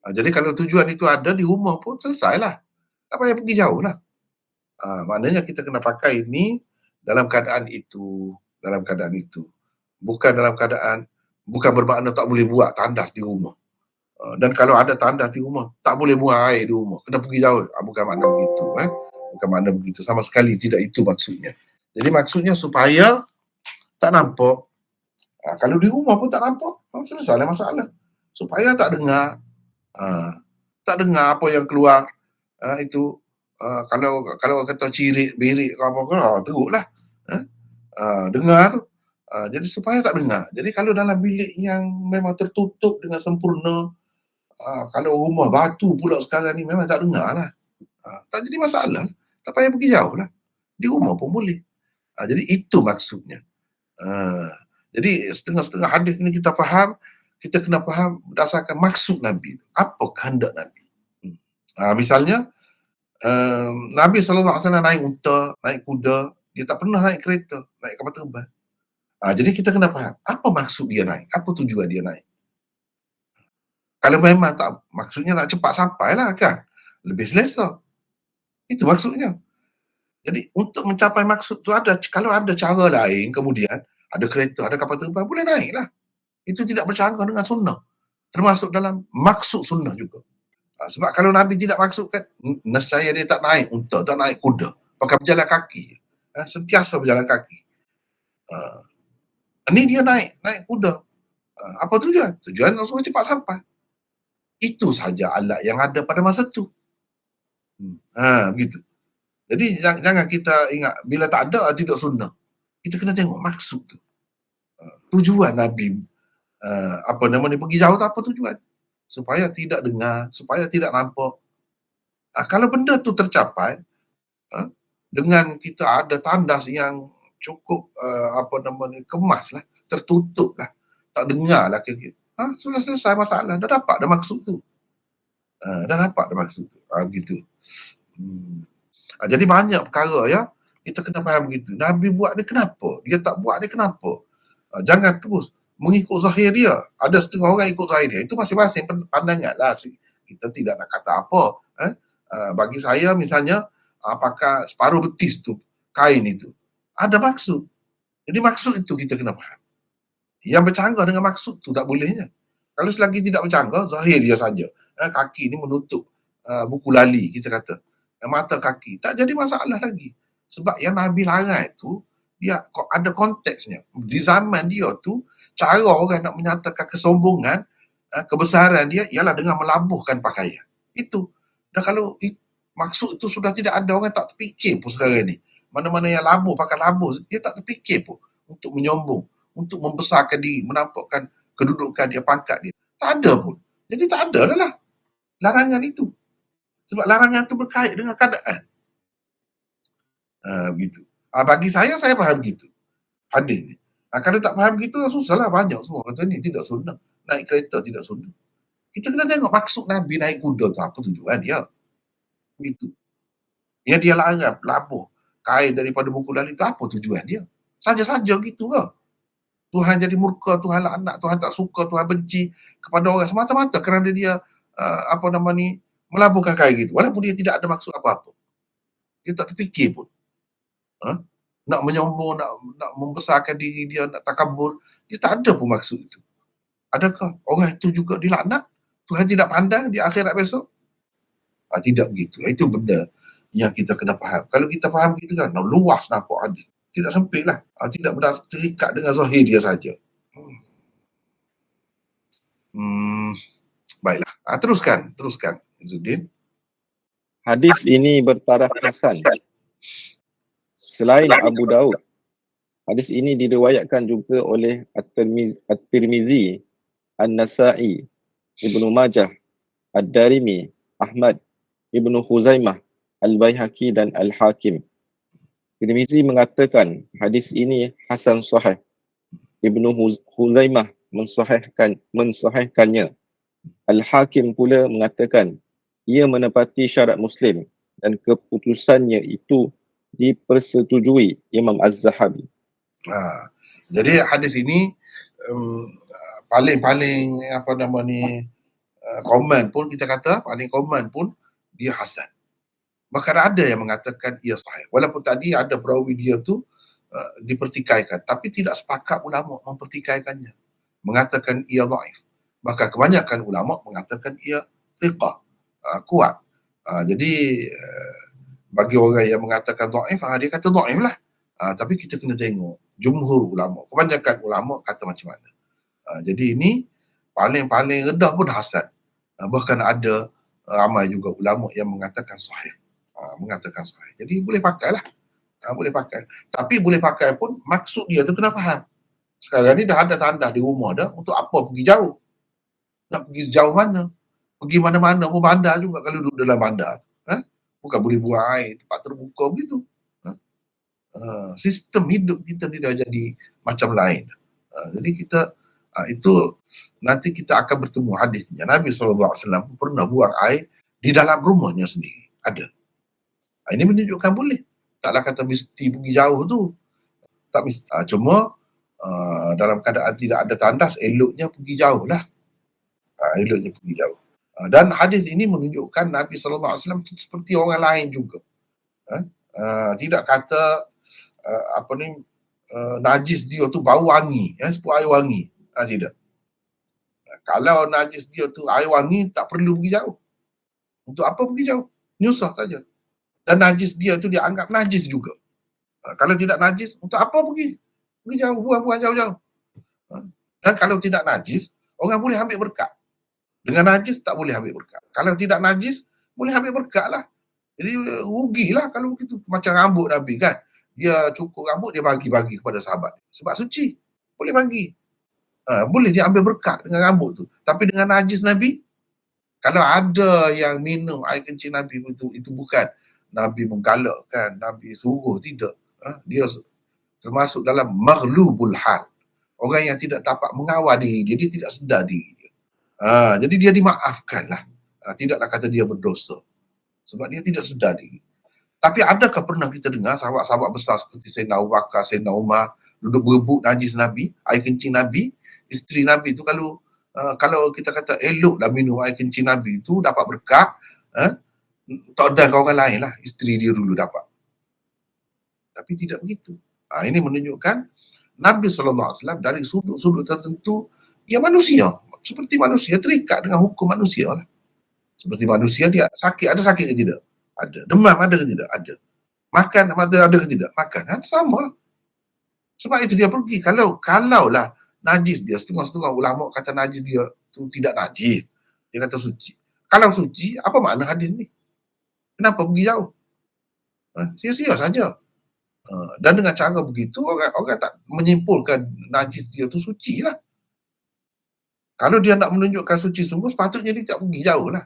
Jadi kalau tujuan itu ada di rumah pun selesailah. Tak payah pergi jauh lah. Maknanya kita kena pakai ini dalam keadaan itu. Bukan bermakna tak boleh buat tandas di rumah. Dan kalau ada tandas di rumah, tak boleh buang air di rumah. Kena pergi jauh. Bukan makna begitu. Bukan makna begitu. Sama sekali tidak itu maksudnya. Jadi maksudnya supaya tak nampak. Kalau di rumah pun tak nampak, selesailah masalah. Supaya tak dengar. Tak dengar apa yang keluar. Itu kalau kata cirit, berik apa teruklah. Dengar tu. Jadi supaya tak dengar. Jadi kalau dalam bilik yang memang tertutup dengan sempurna, kalau rumah batu pula sekarang ni memang tak dengar lah. Tak jadi masalah. Tak payah pergi jauh lah. Di rumah pun boleh. Jadi itu maksudnya. Jadi setengah-setengah hadis ni kita faham, kita kena faham berdasarkan maksud Nabi. Apa kehendak Nabi? Misalnya, Nabi SAW naik unta, naik kuda, dia tak pernah naik kereta, naik kapal terbang. Jadi kita kena faham, apa maksud dia naik? Apa tujuan dia naik? Kalau memang tak, maksudnya nak cepat sampai lah kan? Lebih selesa. Itu maksudnya. Jadi untuk mencapai maksud tu kalau ada cara lain kemudian, ada kereta, ada kapal terbang, boleh naik lah. Itu tidak bercanggah dengan sunnah. Termasuk dalam maksud sunnah juga. Sebab kalau Nabi tidak maksudkan, nescaya dia tak naik unta, tak naik kuda. Pakai berjalan kaki. Sentiasa berjalan kaki. Ini dia naik kuda. Apa tujuan? Tujuan nak suruh cepat sampai. Itu saja alat yang ada pada masa itu. Begitu. Jadi jangan kita ingat bila tak ada tidak sunnah. Kita kena tengok maksud tu. Tujuan Nabi pergi jauh tu apa tujuan? Supaya tidak dengar, supaya tidak nampak. Kalau benda tu tercapai dengan kita ada tandas yang cukup kemas lah, tertutup lah, tak dengar lah sudah selesai masalah, dah dapat dah maksud tu. Begitu. Jadi banyak perkara ya, kita kena faham begitu. Nabi buat dia kenapa? Dia tak buat dia kenapa? Jangan terus mengikut zahir dia. Ada setengah orang ikut zahir dia. Itu masing-masing pandangan lah. Kita tidak nak kata apa. Bagi saya misalnya, pakai separuh betis tu, kain itu. Ada maksud. Jadi maksud itu kita kena faham. Yang bercanggah dengan maksud tu tak bolehnya. Kalau selagi tidak bercanggah, zahir dia saja. Kaki ni menutup buku lali, kita kata. Mata kaki. Tak jadi masalah lagi. Sebab yang Nabi larang itu, dia ada konteksnya. Di zaman dia tu, cara orang nak menyatakan kesombongan, kebesaran dia ialah dengan melabuhkan pakaian. Itu. Dan kalau maksud itu sudah tidak ada, orang tak terfikir pun sekarang ni. Mana-mana yang labuh, pakai labuh, dia tak terfikir pun untuk menyombong, untuk membesarkan diri, menampakkan kedudukan dia, pangkat dia. Tak ada pun. Jadi tak ada dah lah larangan itu. Sebab larangan itu berkait dengan keadaan. Begitu. Bagi saya faham begitu. Hadis ni. Kalau tak faham begitu, susahlah, banyak semua. Kata ni tidak sunnah. Naik kereta tidak sunnah. Kita kena tengok maksud Nabi naik kuda tu apa tujuan dia. Begitu. Yang dia larang, labuh kain daripada buku lali tu apa tujuan dia. Saja-saja gitu ke. Tuhan jadi murka, Tuhan laknat, Tuhan tak suka, Tuhan benci kepada orang semata-mata kerana dia melabuhkan kain gitu. Walaupun dia tidak ada maksud apa-apa. Dia tak terfikir pun. Nak menyombong, nak membesarkan diri dia, nak takabur. Dia tak ada pun maksud itu. Adakah orang itu juga dilaknat? Tuhan tidak pandang di akhirat besok? Tidak begitu. Itu benda yang kita kena faham. Kalau kita faham begitu kan, luas nampak hadis. Tidak sempit lah. Tidak terikat dengan zahir dia saja. Baiklah. Teruskan. Izzuddin. Hadis ini bertaraf hasan. Selain Abu Daud, hadis ini diriwayatkan juga oleh At-Tirmizi, An-Nasa'i, Ibnu Majah, Ad-Darimi, Ahmad, Ibnu Khuzaimah, Al-Baihaqi dan Al-Hakim. Tirmizi mengatakan hadis ini hasan sahih. Ibnu Khuzaimah mensahihkannya. Al-Hakim pula mengatakan ia menepati syarat Muslim dan keputusannya itu dipersetujui Imam Az-Zahabi. Jadi hadis ini paling komen pun kita kata, paling komen pun dia hasan. Bahkan ada yang mengatakan ia sahih. Walaupun tadi ada perawi dia tu dipertikaikan, tapi tidak sepakat ulama mempertikaikannya, mengatakan ia dhaif. Bahkan kebanyakan ulama mengatakan ia thiqah, kuat. Jadi bagi orang yang mengatakan dhaif, dia kata dhaif lah. Tapi kita kena tengok jumhur ulama, kebanyakan ulama kata macam mana. Jadi ini paling rendah pun hasan. Bahkan ada ramai juga ulama yang mengatakan sahih. Jadi boleh pakai lah. Boleh pakai. Tapi boleh pakai pun maksud dia tu kena faham. Sekarang ni dah ada tanda di rumah dah, untuk apa pergi jauh? Nak pergi sejauh mana? Pergi mana-mana pun bandar juga kalau duduk dalam bandar. Bukan boleh buang air tempat terbuka begitu. Sistem hidup kita ni dah jadi macam lain. Jadi kita itu nanti kita akan bertemu hadisnya. Nabi SAW pernah buang air di dalam rumahnya sendiri. Ada. Ini menunjukkan boleh. Taklah kata mesti pergi jauh tu. Tak mesti. Cuma dalam keadaan tidak ada tandas, eloknya pergi jauh lah. Eloknya pergi jauh. Dan hadis ini menunjukkan Nabi SAW seperti orang lain juga. Tidak kata najis dia tu bau wangi, seperti air wangi. Tidak. Kalau najis dia tu air wangi, tak perlu pergi jauh. Untuk apa pergi jauh? Nyusah saja. Dan najis dia tu dia anggap najis juga. Kalau tidak najis, untuk apa pergi? Pergi jauh, buang-buang jauh-jauh. Dan kalau tidak najis, orang boleh ambil berkat. Dengan najis tak boleh ambil berkat. Kalau tidak najis, boleh ambil berkat lah. Jadi rugilah kalau begitu. Macam rambut Nabi kan. Dia cukur rambut, dia bagi-bagi kepada sahabat. Sebab suci. Boleh bagi. Boleh dia ambil berkat dengan rambut tu. Tapi dengan najis Nabi, kalau ada yang minum air kencing Nabi itu bukan Nabi menggalakkan, Nabi suruh, tidak. Dia termasuk dalam maghlubul hal. Orang yang tidak dapat mengawal diri dia tidak sedar diri dia. Jadi dia dimaafkan lah. Tidaklah kata dia berdosa. Sebab dia tidak sedar diri. Tapi adakah pernah kita dengar sahabat-sahabat besar seperti Sayyidina Abu Bakar, Sayyidina Umar duduk berebut najis Nabi, air kencing Nabi, isteri Nabi tu kalau kita kata eloklah minum air kencing Nabi tu dapat berkat, tak ada orang lain lah, isteri dia dulu dapat. Tapi tidak begitu. Ini menunjukkan Nabi SAW dari sudut-sudut tertentu, ia manusia. Seperti manusia, terikat dengan hukum manusia lah. Seperti manusia, dia sakit, ada sakit ke tidak? Ada. Demam ada ke tidak? Ada. Makan ada ke tidak? Makan. Sama lah. Sebab itu dia pergi. Kalaulah najis dia, setengah-setengah ulama kata najis dia tu tidak najis. Dia kata suci. Kalau suci, apa makna hadis ni? Kenapa pergi jauh? Sia-sia saja. Dan dengan cara begitu, orang tak menyimpulkan najis dia tu suci lah. Kalau dia nak menunjukkan suci sungguh, sepatutnya dia tak pergi jauh lah.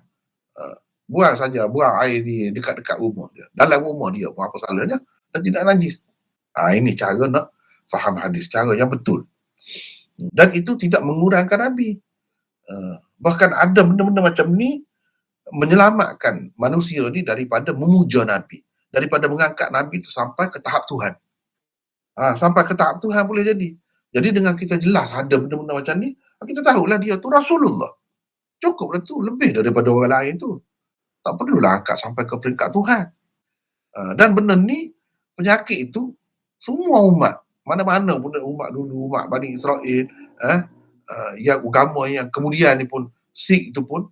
Buang saja, buang air di dekat-dekat rumah dia. Dalam rumah dia pun apa salahnya, dan tidak najis. Ini cara nak faham hadis, cara yang betul. Dan itu tidak mengurangkan Nabi. Bahkan ada benda-benda macam ni menyelamatkan manusia ni daripada memuja Nabi. Daripada mengangkat Nabi itu sampai ke tahap Tuhan. Sampai ke tahap Tuhan boleh jadi. Jadi dengan kita jelas ada benda-benda macam ni, kita tahulah dia tu Rasulullah. Cukuplah tu, lebih daripada orang lain tu. Tak perlulah angkat sampai ke peringkat Tuhan. Dan benda ni, penyakit itu, semua umat, mana-mana pun umat dulu, umat Bani Israel, yang agama yang kemudian ni pun, Sikh itu pun,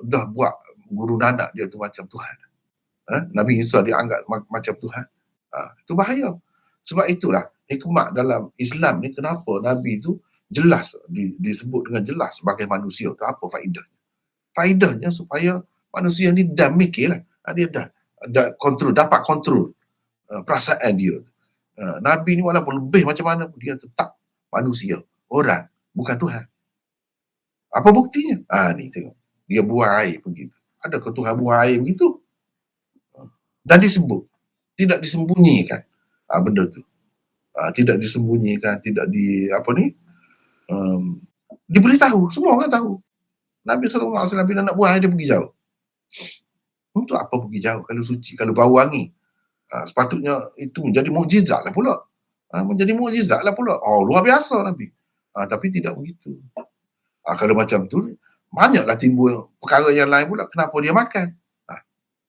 dah buat guru nanak dia tu macam Tuhan. Nabi Isa dia anggap macam Tuhan. Itu bahaya. Sebab itulah hikmah dalam Islam ni kenapa Nabi tu jelas disebut dengan jelas sebagai manusia tu apa faedahnya. Faedahnya supaya manusia ni dah mikirlah. Dia dah dapat kontrol perasaan dia. Nabi ni walaupun lebih macam mana pun dia tetap manusia, orang, bukan Tuhan. Apa buktinya? Ni tengok. Dia buang air begitu. Adakah Tuhan buang air begitu? Dan disebut. Tidak disembunyikan benda tu. Tidak disembunyikan, tidak diberitahu. Semua orang tahu. Nabi SAW bila nak buang air, dia pergi jauh. Untuk apa pergi jauh kalau suci, kalau bau wangi? Sepatutnya itu menjadi mukjizat lah pula. Menjadi mukjizat lah pula. Luar biasa Nabi. Tapi tidak begitu. Kalau macam tu, banyaklah timbul perkara yang lain pula. Kenapa dia makan?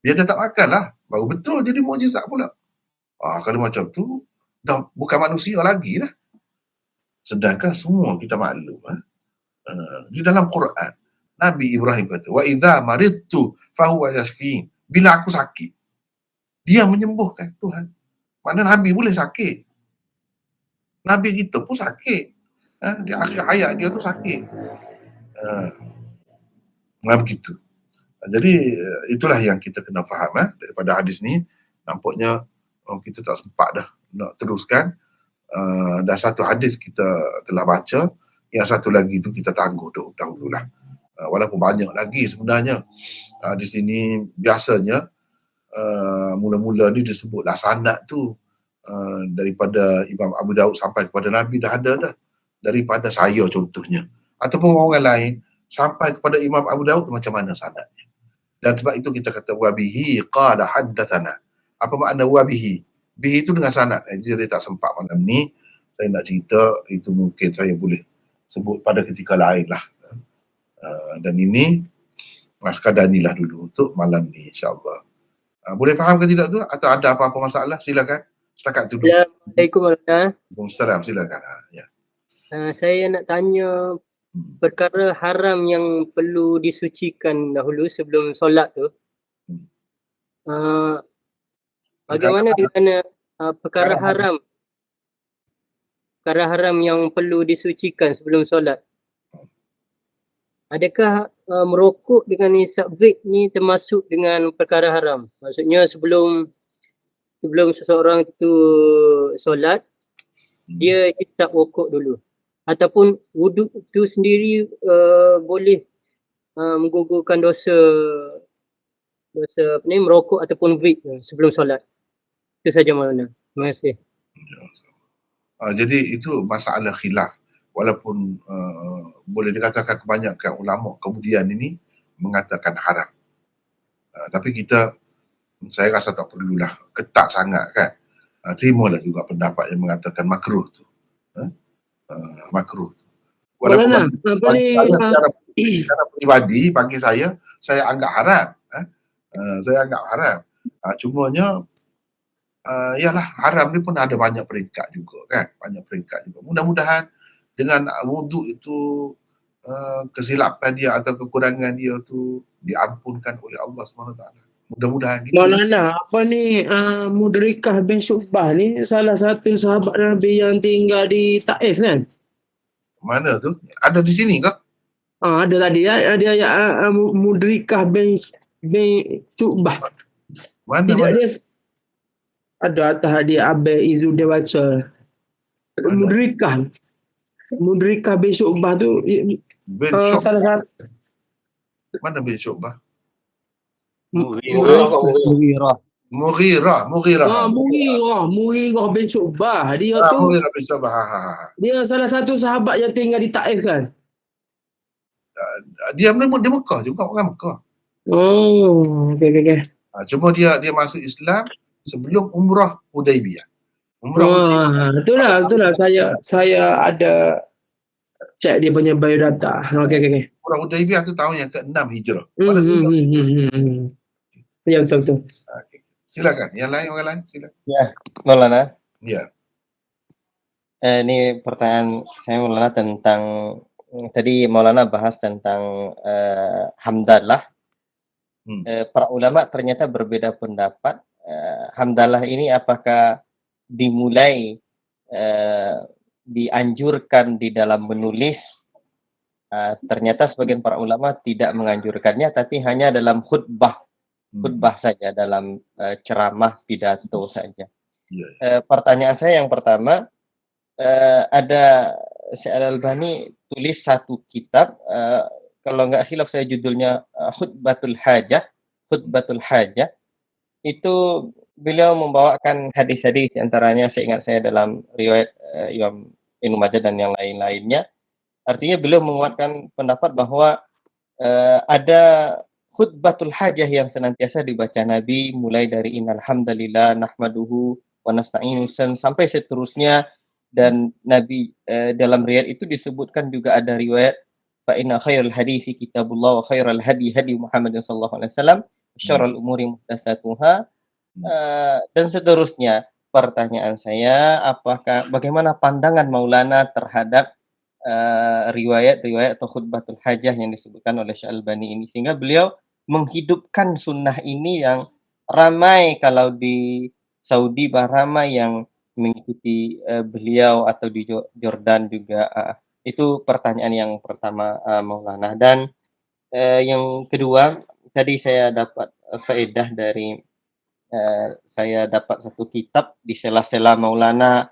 Dia dah tak makan lah. Baru betul jadi mukjizat pula. Kalau macam tu, dah bukan manusia lagi lah. Sedangkan semua kita maklum. Di dalam Quran, Nabi Ibrahim kata, wa idza maridtu fahuwa yashfin. Bila aku sakit, dia menyembuhkan Tuhan. Maknanya Nabi boleh sakit. Nabi kita pun sakit. Di akhir hayat dia tu sakit. Begitu. Jadi itulah yang kita kena faham daripada hadis ni. Nampaknya kita tak sempat dah nak teruskan. Dan satu hadis kita telah baca, yang satu lagi tu kita tangguh dahululah. Walaupun banyak lagi sebenarnya. Di sini biasanya mula-mula ni disebutlah sanad tu daripada Imam Abu Daud sampai kepada Nabi dah ada dah. Daripada saya contohnya. Ataupun orang lain sampai kepada Imam Abu Daud macam mana sanadnya. Dan sebab itu kita kata wabihi qala haddatsana. Apa makna wabihi? Bihi itu dengan sanad. Jadi tak sempat malam ni saya nak cerita, itu mungkin saya boleh sebut pada ketika lain lah. Dan ini sekadar inilah dulu untuk malam ni insya-Allah. Boleh faham ke tidak tu? Atau ada apa-apa masalah? Silakan. Setakat itu dulu. Assalamualaikum warahmatullahi wabarakatuh. Waalaikumsalam. Silakan. Ya. Saya nak tanya perkara haram yang perlu disucikan dahulu sebelum solat tu. Bagaimana dengan perkara haram? Perkara haram yang perlu disucikan sebelum solat. adakah merokok dengan hisap vape ni termasuk dengan perkara haram? Maksudnya sebelum seseorang tu solat, dia hisap rokok dulu. Ataupun wuduk tu sendiri boleh menggugurkan dosa merokok ataupun vape sebelum solat. Itu saja Maulana. Terima kasih. Jadi itu masalah khilaf. Walaupun boleh dikatakan kebanyakan ulama kemudian ini mengatakan haram. Tapi saya rasa tak perlulah ketat sangat kan. Terimalah juga pendapat yang mengatakan makruh tu. Makruh. Walaupun bagi saya secara peribadi, bagi saya anggap haram. Saya anggap haram. Cumanya yalah, haram ni pun ada banyak peringkat juga kan. Banyak peringkat juga. Mudah-mudahan dengan wuduk itu kesilapan dia atau kekurangan dia tu diampunkan oleh Allah SWT. Mudah-mudahan gitu. Maulana, apa ni Mudrikah bin Syu'bah ni salah satu sahabat Nabi yang tinggal di Taif kan? Mana tu? Ada di sini ke? Ada tadi ya. Dia Mudrikah bin Syu'bah. Mana? Dia ada atas dia Abai Izu dia baca. Mudrikah bin Syu'bah tu salah satu. Mana bin Syu'bah? Mughirah bin Syu'bah. Dia tu Mughirah bin Syu'bah. Dia salah satu sahabat yang tinggal di Taif kan? Dia Mekah juga, orang Mekah. Oh, okey. Cuma dia masuk Islam sebelum umrah Hudaibiyah. Itulah saya ada cek dia punya biodata. Okey. Umrah Hudaibiyah tu tahun yang ke-6 Hijrah. Ya, betul. Okay. Silakan. Yang lain, orang lain, silakan. Ya, Maulana. Ya. Ini pertanyaan saya Maulana tentang tadi Maulana bahas tentang hamdalah. Para ulama ternyata berbeda pendapat. Hamdalah ini apakah dimulai dianjurkan di dalam menulis? Ternyata sebagian para ulama tidak menganjurkannya, tapi hanya dalam khutbah saja, dalam ceramah pidato saja. Pertanyaan saya yang pertama, ada Syekh Al-Albani tulis satu kitab, kalau nggak khilaf saya judulnya Khutbatul Hajah. Itu beliau membawakan hadis-hadis, antaranya seingat saya dalam riwayat Imam Ibnu Majah dan yang lain-lainnya. Artinya beliau menguatkan pendapat bahwa ada khutbatul hajah yang senantiasa dibaca Nabi, mulai dari innal hamdalillah nahmaduhu wa nasta'inu sampai seterusnya. Dan Nabi dalam riwayat itu disebutkan juga ada riwayat fa inna khairal hadisi kitabullah wa khairal hadi Muhammadin sallallahu alaihi wasallam syarrul umuri muhdatsatuha dan seterusnya. Pertanyaan saya, bagaimana pandangan Maulana terhadap riwayat-riwayat atau khutbatul hajah yang disebutkan oleh Syekh Al-Albani ini, sehingga beliau menghidupkan sunnah ini yang ramai kalau di Saudi, ramai yang mengikuti beliau, atau di Jordan juga. Itu pertanyaan yang pertama Maulana. Dan yang kedua, tadi saya dapat faedah dari saya dapat satu kitab di sela-sela Maulana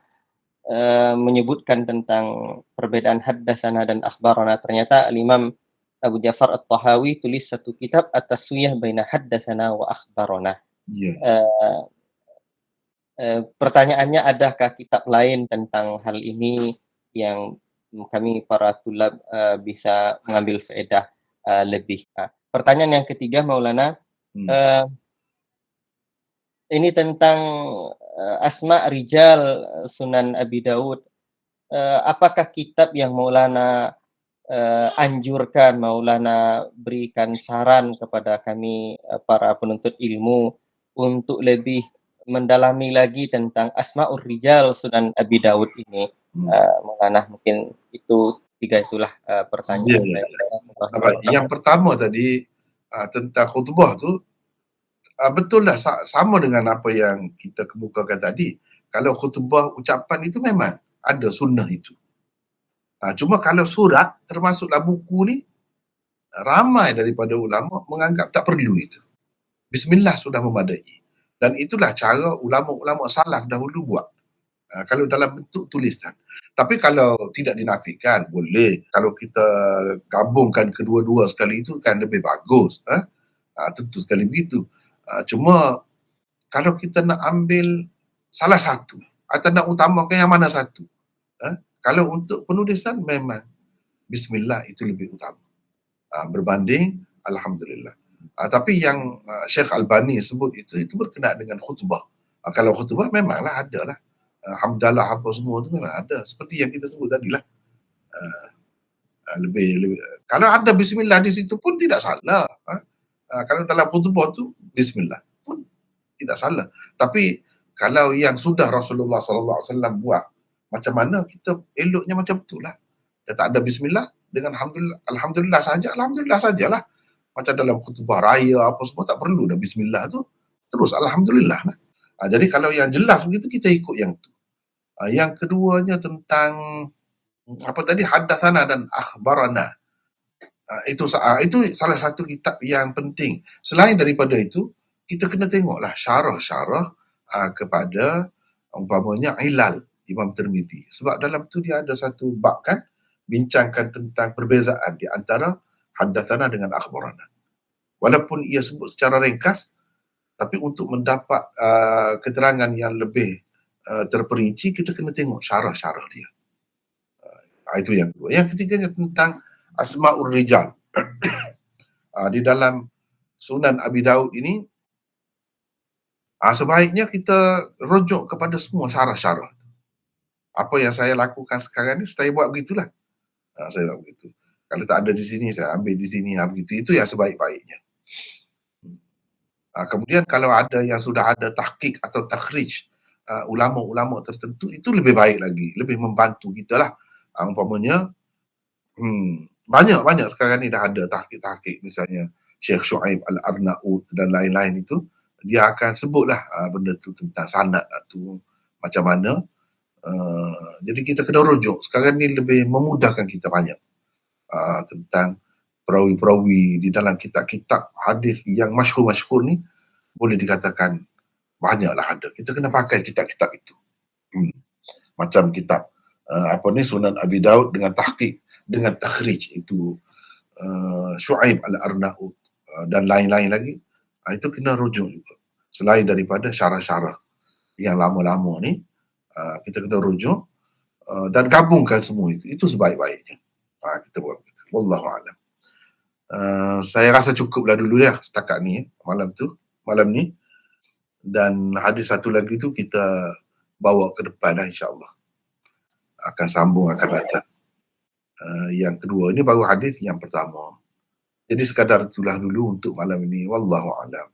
menyebutkan tentang perbedaan haddatsana dan akhbarana. Ternyata Imam Abu Ja'far At-Tahawi tulis satu kitab At-Taswiyah baina haddatsana wa akhbarana. Pertanyaannya, adakah kitab lain tentang hal ini yang kami para tulab bisa mengambil faedah lebih? Pertanyaan yang ketiga Maulana, ini tentang asma rijal Sunan Abi Daud. Apakah kitab yang Maulana anjurkan, Maulana berikan saran kepada kami para penuntut ilmu untuk lebih mendalami lagi tentang asmaul rijal Sunan Abi Daud ini? Maulana, mungkin itu itulah pertanyaan saya. Yang pertama tadi tentang khutbah tu, betul lah, sama dengan apa yang kita kemukakan tadi. Kalau khutbah ucapan itu memang ada sunnah itu. Cuma kalau surat, termasuklah buku ni, ramai daripada ulama menganggap tak perlu itu. Bismillah sudah memadai. Dan itulah cara ulama-ulama salaf dahulu buat. Kalau dalam bentuk tulisan. Tapi kalau tidak dinafikan, boleh. Kalau kita gabungkan kedua-dua sekali itu kan lebih bagus. Tentu sekali begitu. Cuma kalau kita nak ambil salah satu atau nak utamakan yang mana satu. Kalau untuk penulisan memang Bismillah itu lebih utama. Berbanding Alhamdulillah. Tapi yang Syekh Albani sebut itu berkenaan dengan khutbah. Kalau khutbah memanglah ada lah. Hamdalah apa semua tu memang ada. Seperti yang kita sebut tadi lah. Lebih kalau ada Bismillah di situ pun tidak salah. Kalau dalam khutbah tu Bismillah pun tidak salah. Tapi kalau yang sudah Rasulullah SAW buat, macam mana kita eloknya macam itulah. Dia tak ada Bismillah dengan Alhamdulillah sajalah. Macam dalam khutbah raya apa semua tak perlu dah Bismillah tu. Terus Alhamdulillah lah. Jadi kalau yang jelas begitu kita ikut yang tu. Yang keduanya tentang apa tadi, hadatsana dan akhbarana. Itu salah satu kitab yang penting. Selain daripada itu, kita kena tengoklah syarah-syarah kepada umpamanya Ilal Imam Tirmizi. Sebab dalam tu dia ada satu bab kan, bincangkan tentang perbezaan di antara hadatsana dengan akhbarana. Walaupun ia sebut secara ringkas, tapi untuk mendapat keterangan yang lebih terperinci, kita kena tengok syarah-syarah dia. Itu yang kedua. Yang ketiganya tentang Asma'ur Rijal. Di dalam Sunan Abi Daud ini, sebaiknya kita rujuk kepada semua syarah-syarah. Apa yang saya lakukan sekarang ni, saya buat begitulah. Saya buat begitu. Kalau tak ada di sini, saya ambil di sini. Begitu. Itu yang sebaik-baiknya. Kemudian kalau ada yang sudah ada tahqiq atau takhrij ulama-ulama tertentu, itu lebih baik lagi, lebih membantu kita lah. Umpamanya banyak sekarang ni dah ada tahqiq, misalnya Syekh Shu'aib Al-Arnaud dan lain-lain itu, dia akan sebutlah benda tu tentang sanad tu macam mana. Jadi kita kena rujuk. Sekarang ni lebih memudahkan kita banyak tentang perawi-perawi di dalam kitab-kitab hadis yang masyhur-masyhur ni, boleh dikatakan banyaklah ada. Kita kena pakai kitab-kitab itu. Macam kitab Sunan Abi Daud dengan tahqiq, dengan takhrij itu Shu'aib Al-Arnaud dan lain-lain lagi. Itu kena rujuk juga. Selain daripada syarah-syarah yang lama-lama ni, kita kena rujuk dan gabungkan semua itu. Itu sebaik-baiknya. Kita buat begitu. Wallahu a'lam. Saya rasa cukuplah dulu ya setakat ni malam ni. Dan hadis satu lagi tu kita bawa ke depan lah, insya-Allah. Akan sambung, akan datang. Yang kedua ini baru hadis yang pertama. Jadi sekadar itulah dulu untuk malam ini. Wallahu a'lam.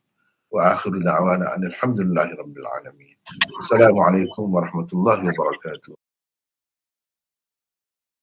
Wa akhiru da'wana alhamdulillahi rabbil alamin. Assalamualaikum warahmatullahi wabarakatuh.